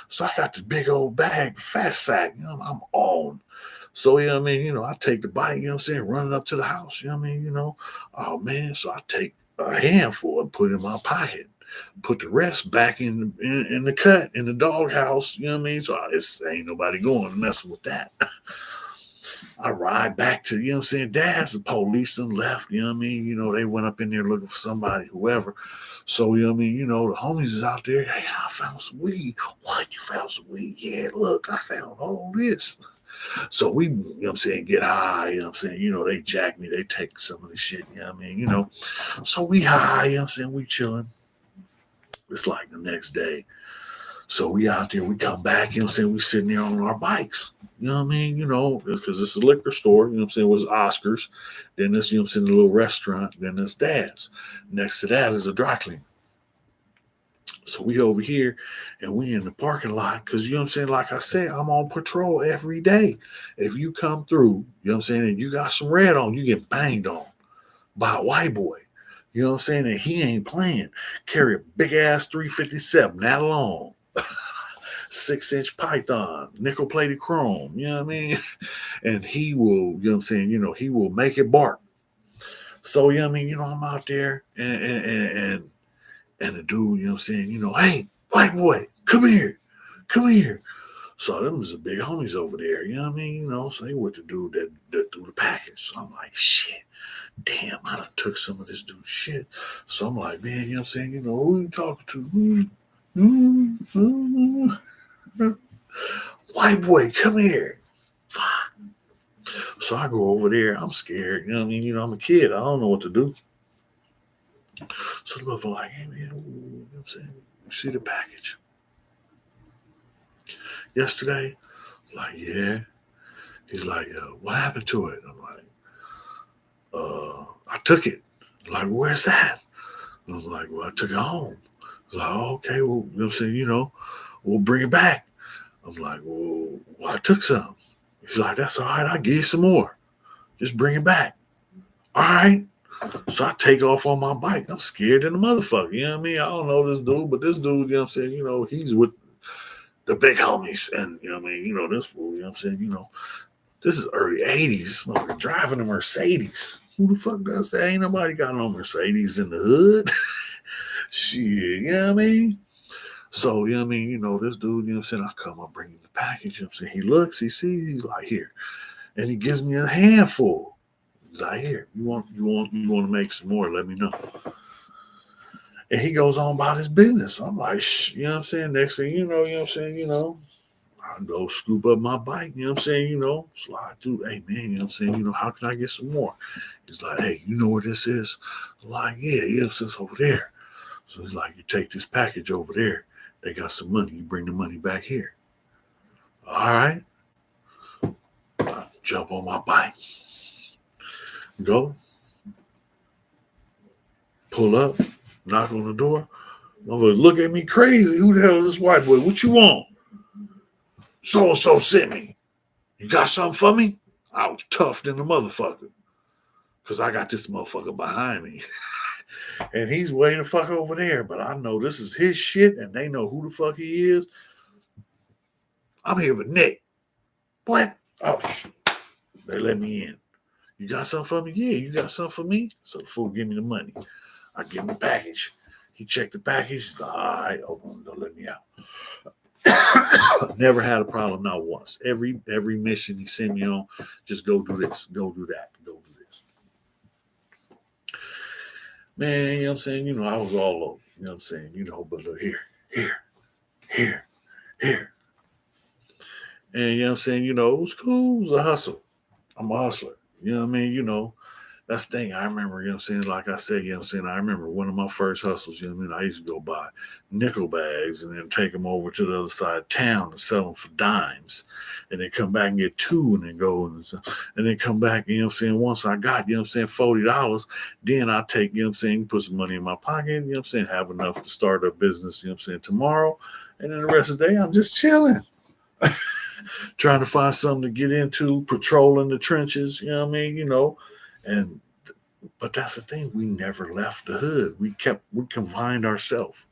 So I got the big old bag, fat sack, I'm on. So, you know what I mean? I take the bike, you know what I'm saying, running up to the house, you know what I mean? Oh man. So I take a handful and put it in my pocket. Put the rest back in the cut in the doghouse, you know what I mean? So it's ain't nobody going to mess with that. I ride back to, you know what I'm saying, dad's the police and left, you know what I mean? They went up in there looking for somebody, whoever. So, you know what I mean, the homies is out there, hey, I found some weed. What? You found some weed? Yeah, look, I found all this. So we, you know what I'm saying, get high, you know what I'm saying, they jack me, they take some of the shit, you know what I mean, So we high, you know what I'm saying, we chilling. It's like the next day. So we out there, we come back, you know what I'm saying? We sitting there on our bikes. You know what I mean? Because it's a liquor store, you know what I'm saying? It was Oscars. Then this, you know what I'm saying, a little restaurant. Then there's Dad's. Next to that is a dry cleaner. So we over here and we in the parking lot because, you know what I'm saying? Like I said, I'm on patrol every day. If you come through, you know what I'm saying, and you got some red on, you get banged on by a white boy. You know what I'm saying? And he ain't playing. Carry a big ass 357, that long. 6-inch python, nickel plated chrome, you know what I mean? And he will, you know what I'm saying, he will make it bark. So, you know what I mean, I'm out there and the dude, you know what I'm saying, hey, white boy, come here. So them is the big homies over there, you know what I mean? So they with the dude that threw the package. So I'm like, shit, damn, I done took some of this dude's shit. So I'm like, man, you know what I'm saying, who you talking to? White boy, come here. Fuck. So I go over there. I'm scared. You know what I mean? I'm a kid. I don't know what to do. So the motherfucker like, hey man, you know what I'm saying? You see the package? Yesterday? Like, yeah. He's like, what happened to it? I'm like, I took it. Like, where's that? I'm like, well, I took it home. He's like, oh, okay, well, you know what I'm saying, we'll bring it back. I'm like, well, I took some. He's like, that's all right, I'll give you some more. Just bring it back. All right. So I take off on my bike. I'm scared than a motherfucker. You know what I mean? I don't know this dude, but this dude, you know what I'm saying, he's with the big homies. And, you know what I mean, this fool, you know what I'm saying, this is early 80s. This motherfucker driving a Mercedes. Who the fuck does that? Ain't nobody got no Mercedes in the hood. Shit, you know what I mean? So, you know what I mean, this dude, you know what I'm saying, I come up bringing the package, you know what I'm saying? He looks, he sees, he's like, here. And he gives me a handful. He's like, here, you want to make some more, let me know. And he goes on about his business. I'm like, shh, you know what I'm saying? Next thing you know what I'm saying, I go scoop up my bike, you know what I'm saying, slide through. Hey man, you know what I'm saying, how can I get some more? He's like, hey, you know where this is? I'm like, yeah, it's over there. So he's like, you take this package over there. They got some money. You bring the money back here. All right. I jump on my bike. Go. Pull up. Knock on the door. Mother, look at me crazy. Who the hell is this white boy? What you want? So-and-so sent me. You got something for me? I was tough than the motherfucker. Because I got this motherfucker behind me. And he's way the fuck over there. But I know this is his shit and they know who the fuck he is. I'm here with Nick. What? Oh, they let me in. You got something for me? Yeah, you got something for me? So the fool give me the money. I give him the package. He checked the package. He's like, all right, open, don't let me out. Never had a problem, not once. Every mission he sent me on, just go do this, go do that, go do this. Man, you know what I'm saying? I was all over. You know what I'm saying? But look, here. And you know what I'm saying? It was cool. It was a hustle. I'm a hustler. You know what I mean? That's the thing I remember, like I said, I remember one of my first hustles, I used to go buy nickel bags and then take them over to the other side of town and sell them for dimes. And then come back and get two and then go and then come back, once I got, $40, then I take, put some money in my pocket, have enough to start a business, tomorrow. And then the rest of the day, I'm just chilling. Trying to find something to get into, patrolling the trenches, and but that's the thing, we never left the hood. We confined ourselves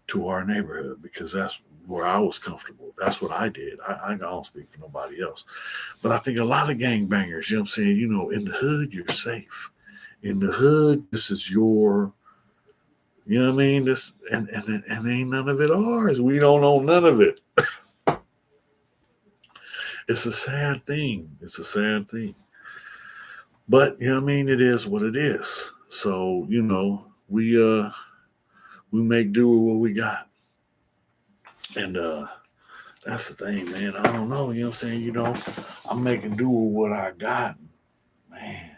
to our neighborhood because that's where I was comfortable. That's what I did. I don't speak for nobody else. But I think a lot of gangbangers, in the hood, you're safe. In the hood, this is your, This and ain't none of it ours. We don't own none of it. It's a sad thing. It's a sad thing. But it is what it is. So, we make do with what we got. And that's the thing, man. I don't know, I'm making do with what I got. Man,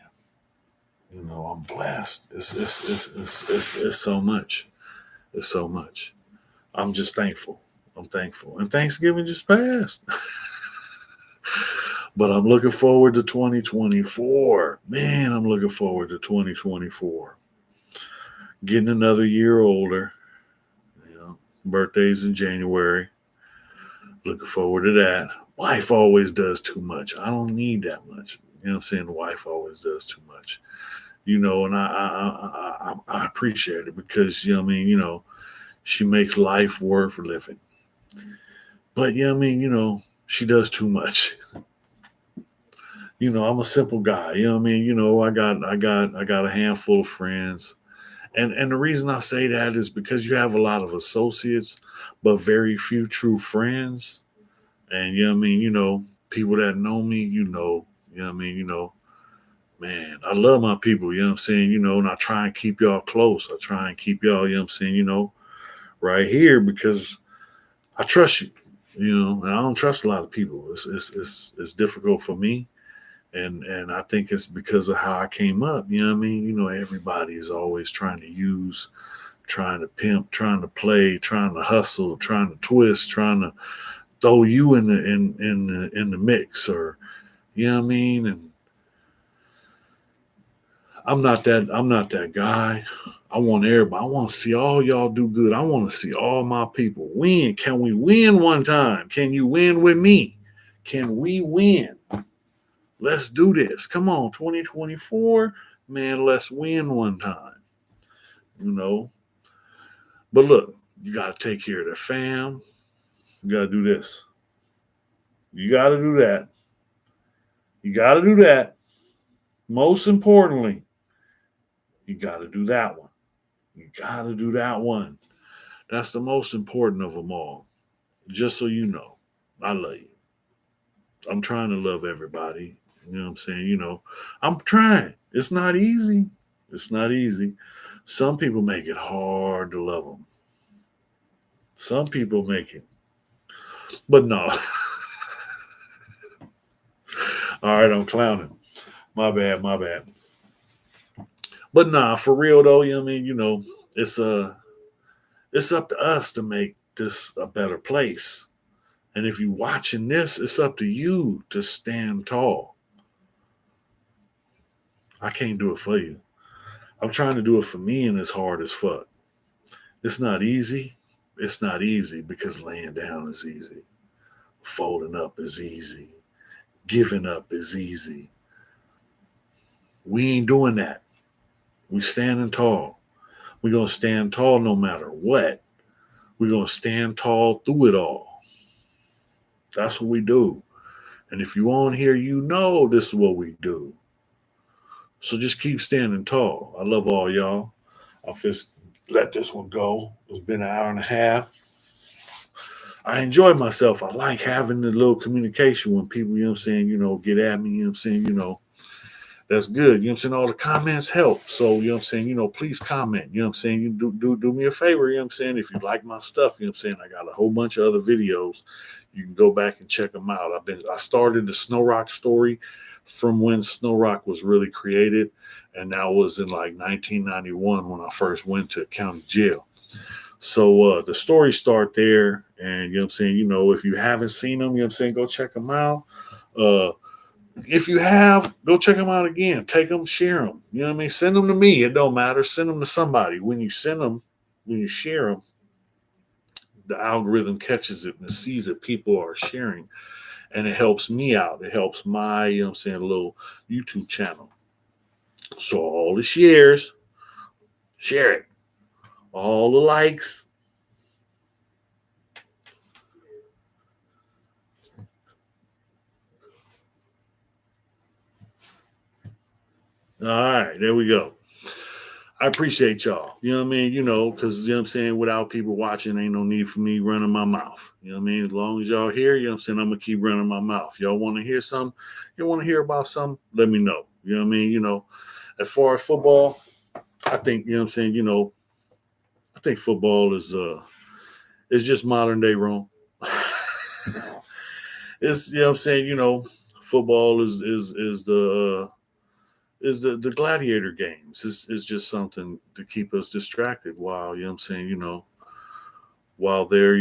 I'm blessed. It's so much. It's so much. I'm just thankful. I'm thankful. And Thanksgiving just passed. But I'm looking forward to 2024. Man, I'm looking forward to 2024. Getting another year older. Birthday's in January. Looking forward to that. Wife always does too much. I don't need that much. The wife always does too much. And I appreciate it because, she makes life worth living. But, she does too much. I'm a simple guy. I got a handful of friends. And the reason I say that is because you have a lot of associates, but very few true friends. And people that know me, man, I love my people, and I try and keep y'all close. I try and keep y'all, right here because I trust you, and I don't trust a lot of people. It's difficult for me. And I think it's because of how I came up. Everybody is always trying to use, trying to pimp, trying to play, trying to hustle, trying to twist, trying to throw you in the mix, or and I'm not that guy. I want everybody. I want to see all y'all do good. I want to see all my people win. Can we win one time? Can you win with me? Can we win? Let's do this. Come on, 2024, man, let's win one time. But look, you got to take care of the fam. You got to do this. You got to do that. You got to do that. Most importantly, you got to do that one. You got to do that one. That's the most important of them all. Just so you know, I love you. I'm trying to love everybody. You know what I'm saying? I'm trying. It's not easy. It's not easy. Some people make it hard to love them. Some people make it, but no. All right, I'm clowning. My bad, my bad. But nah, for real though, you know what I mean? It's it's up to us to make this a better place. And if you watching this, it's up to you to stand tall. I can't do it for you. I'm trying to do it for me, and it's hard as fuck. It's not easy. It's not easy because laying down is easy. Folding up is easy. Giving up is easy. We ain't doing that. We standing tall. We're gonna stand tall no matter what. We're gonna stand tall through it all. That's what we do. And if you on here, you know this is what we do. So just keep standing tall. I love all y'all. I'll just let this one go. It's been an hour and a half. I enjoy myself. I like having the little communication when people, get at me, that's good. All the comments help. So, please comment. You do me a favor, if you like my stuff, I got a whole bunch of other videos. You can go back and check them out. I started the Snowroc story from when Snowroc was really created, and that was in like 1991 when I first went to county jail. So the story start there, and if you haven't seen them, go check them out. If you have, go check them out again. Take them, share them. You know what I mean? Send them to me. It don't matter. Send them to somebody. When you send them, when you share them, the algorithm catches it and sees that people are sharing, and it helps me out. It helps my, little YouTube channel. So all the shares, share it. All the likes, all right, there we go. I appreciate y'all. You know what I mean? Because, without people watching, ain't no need for me running my mouth. You know what I mean? As long as y'all here, I'm going to keep running my mouth. Y'all want to hear something? You want to hear about something? Let me know. You know what I mean? As far as football, I think, I think football is just modern day Rome. It's, football is the gladiator games. Is just something to keep us distracted while, while they're,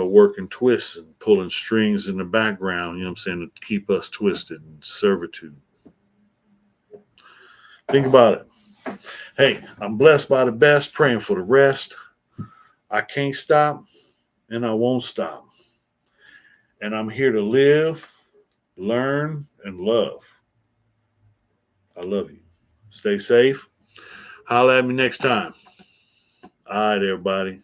working twists and pulling strings in the background, to keep us twisted in servitude. Think about it. Hey, I'm blessed by the best, praying for the rest. I can't stop and I won't stop. And I'm here to live, learn, and love. I love you. Stay safe. Holla at me next time. All right, everybody.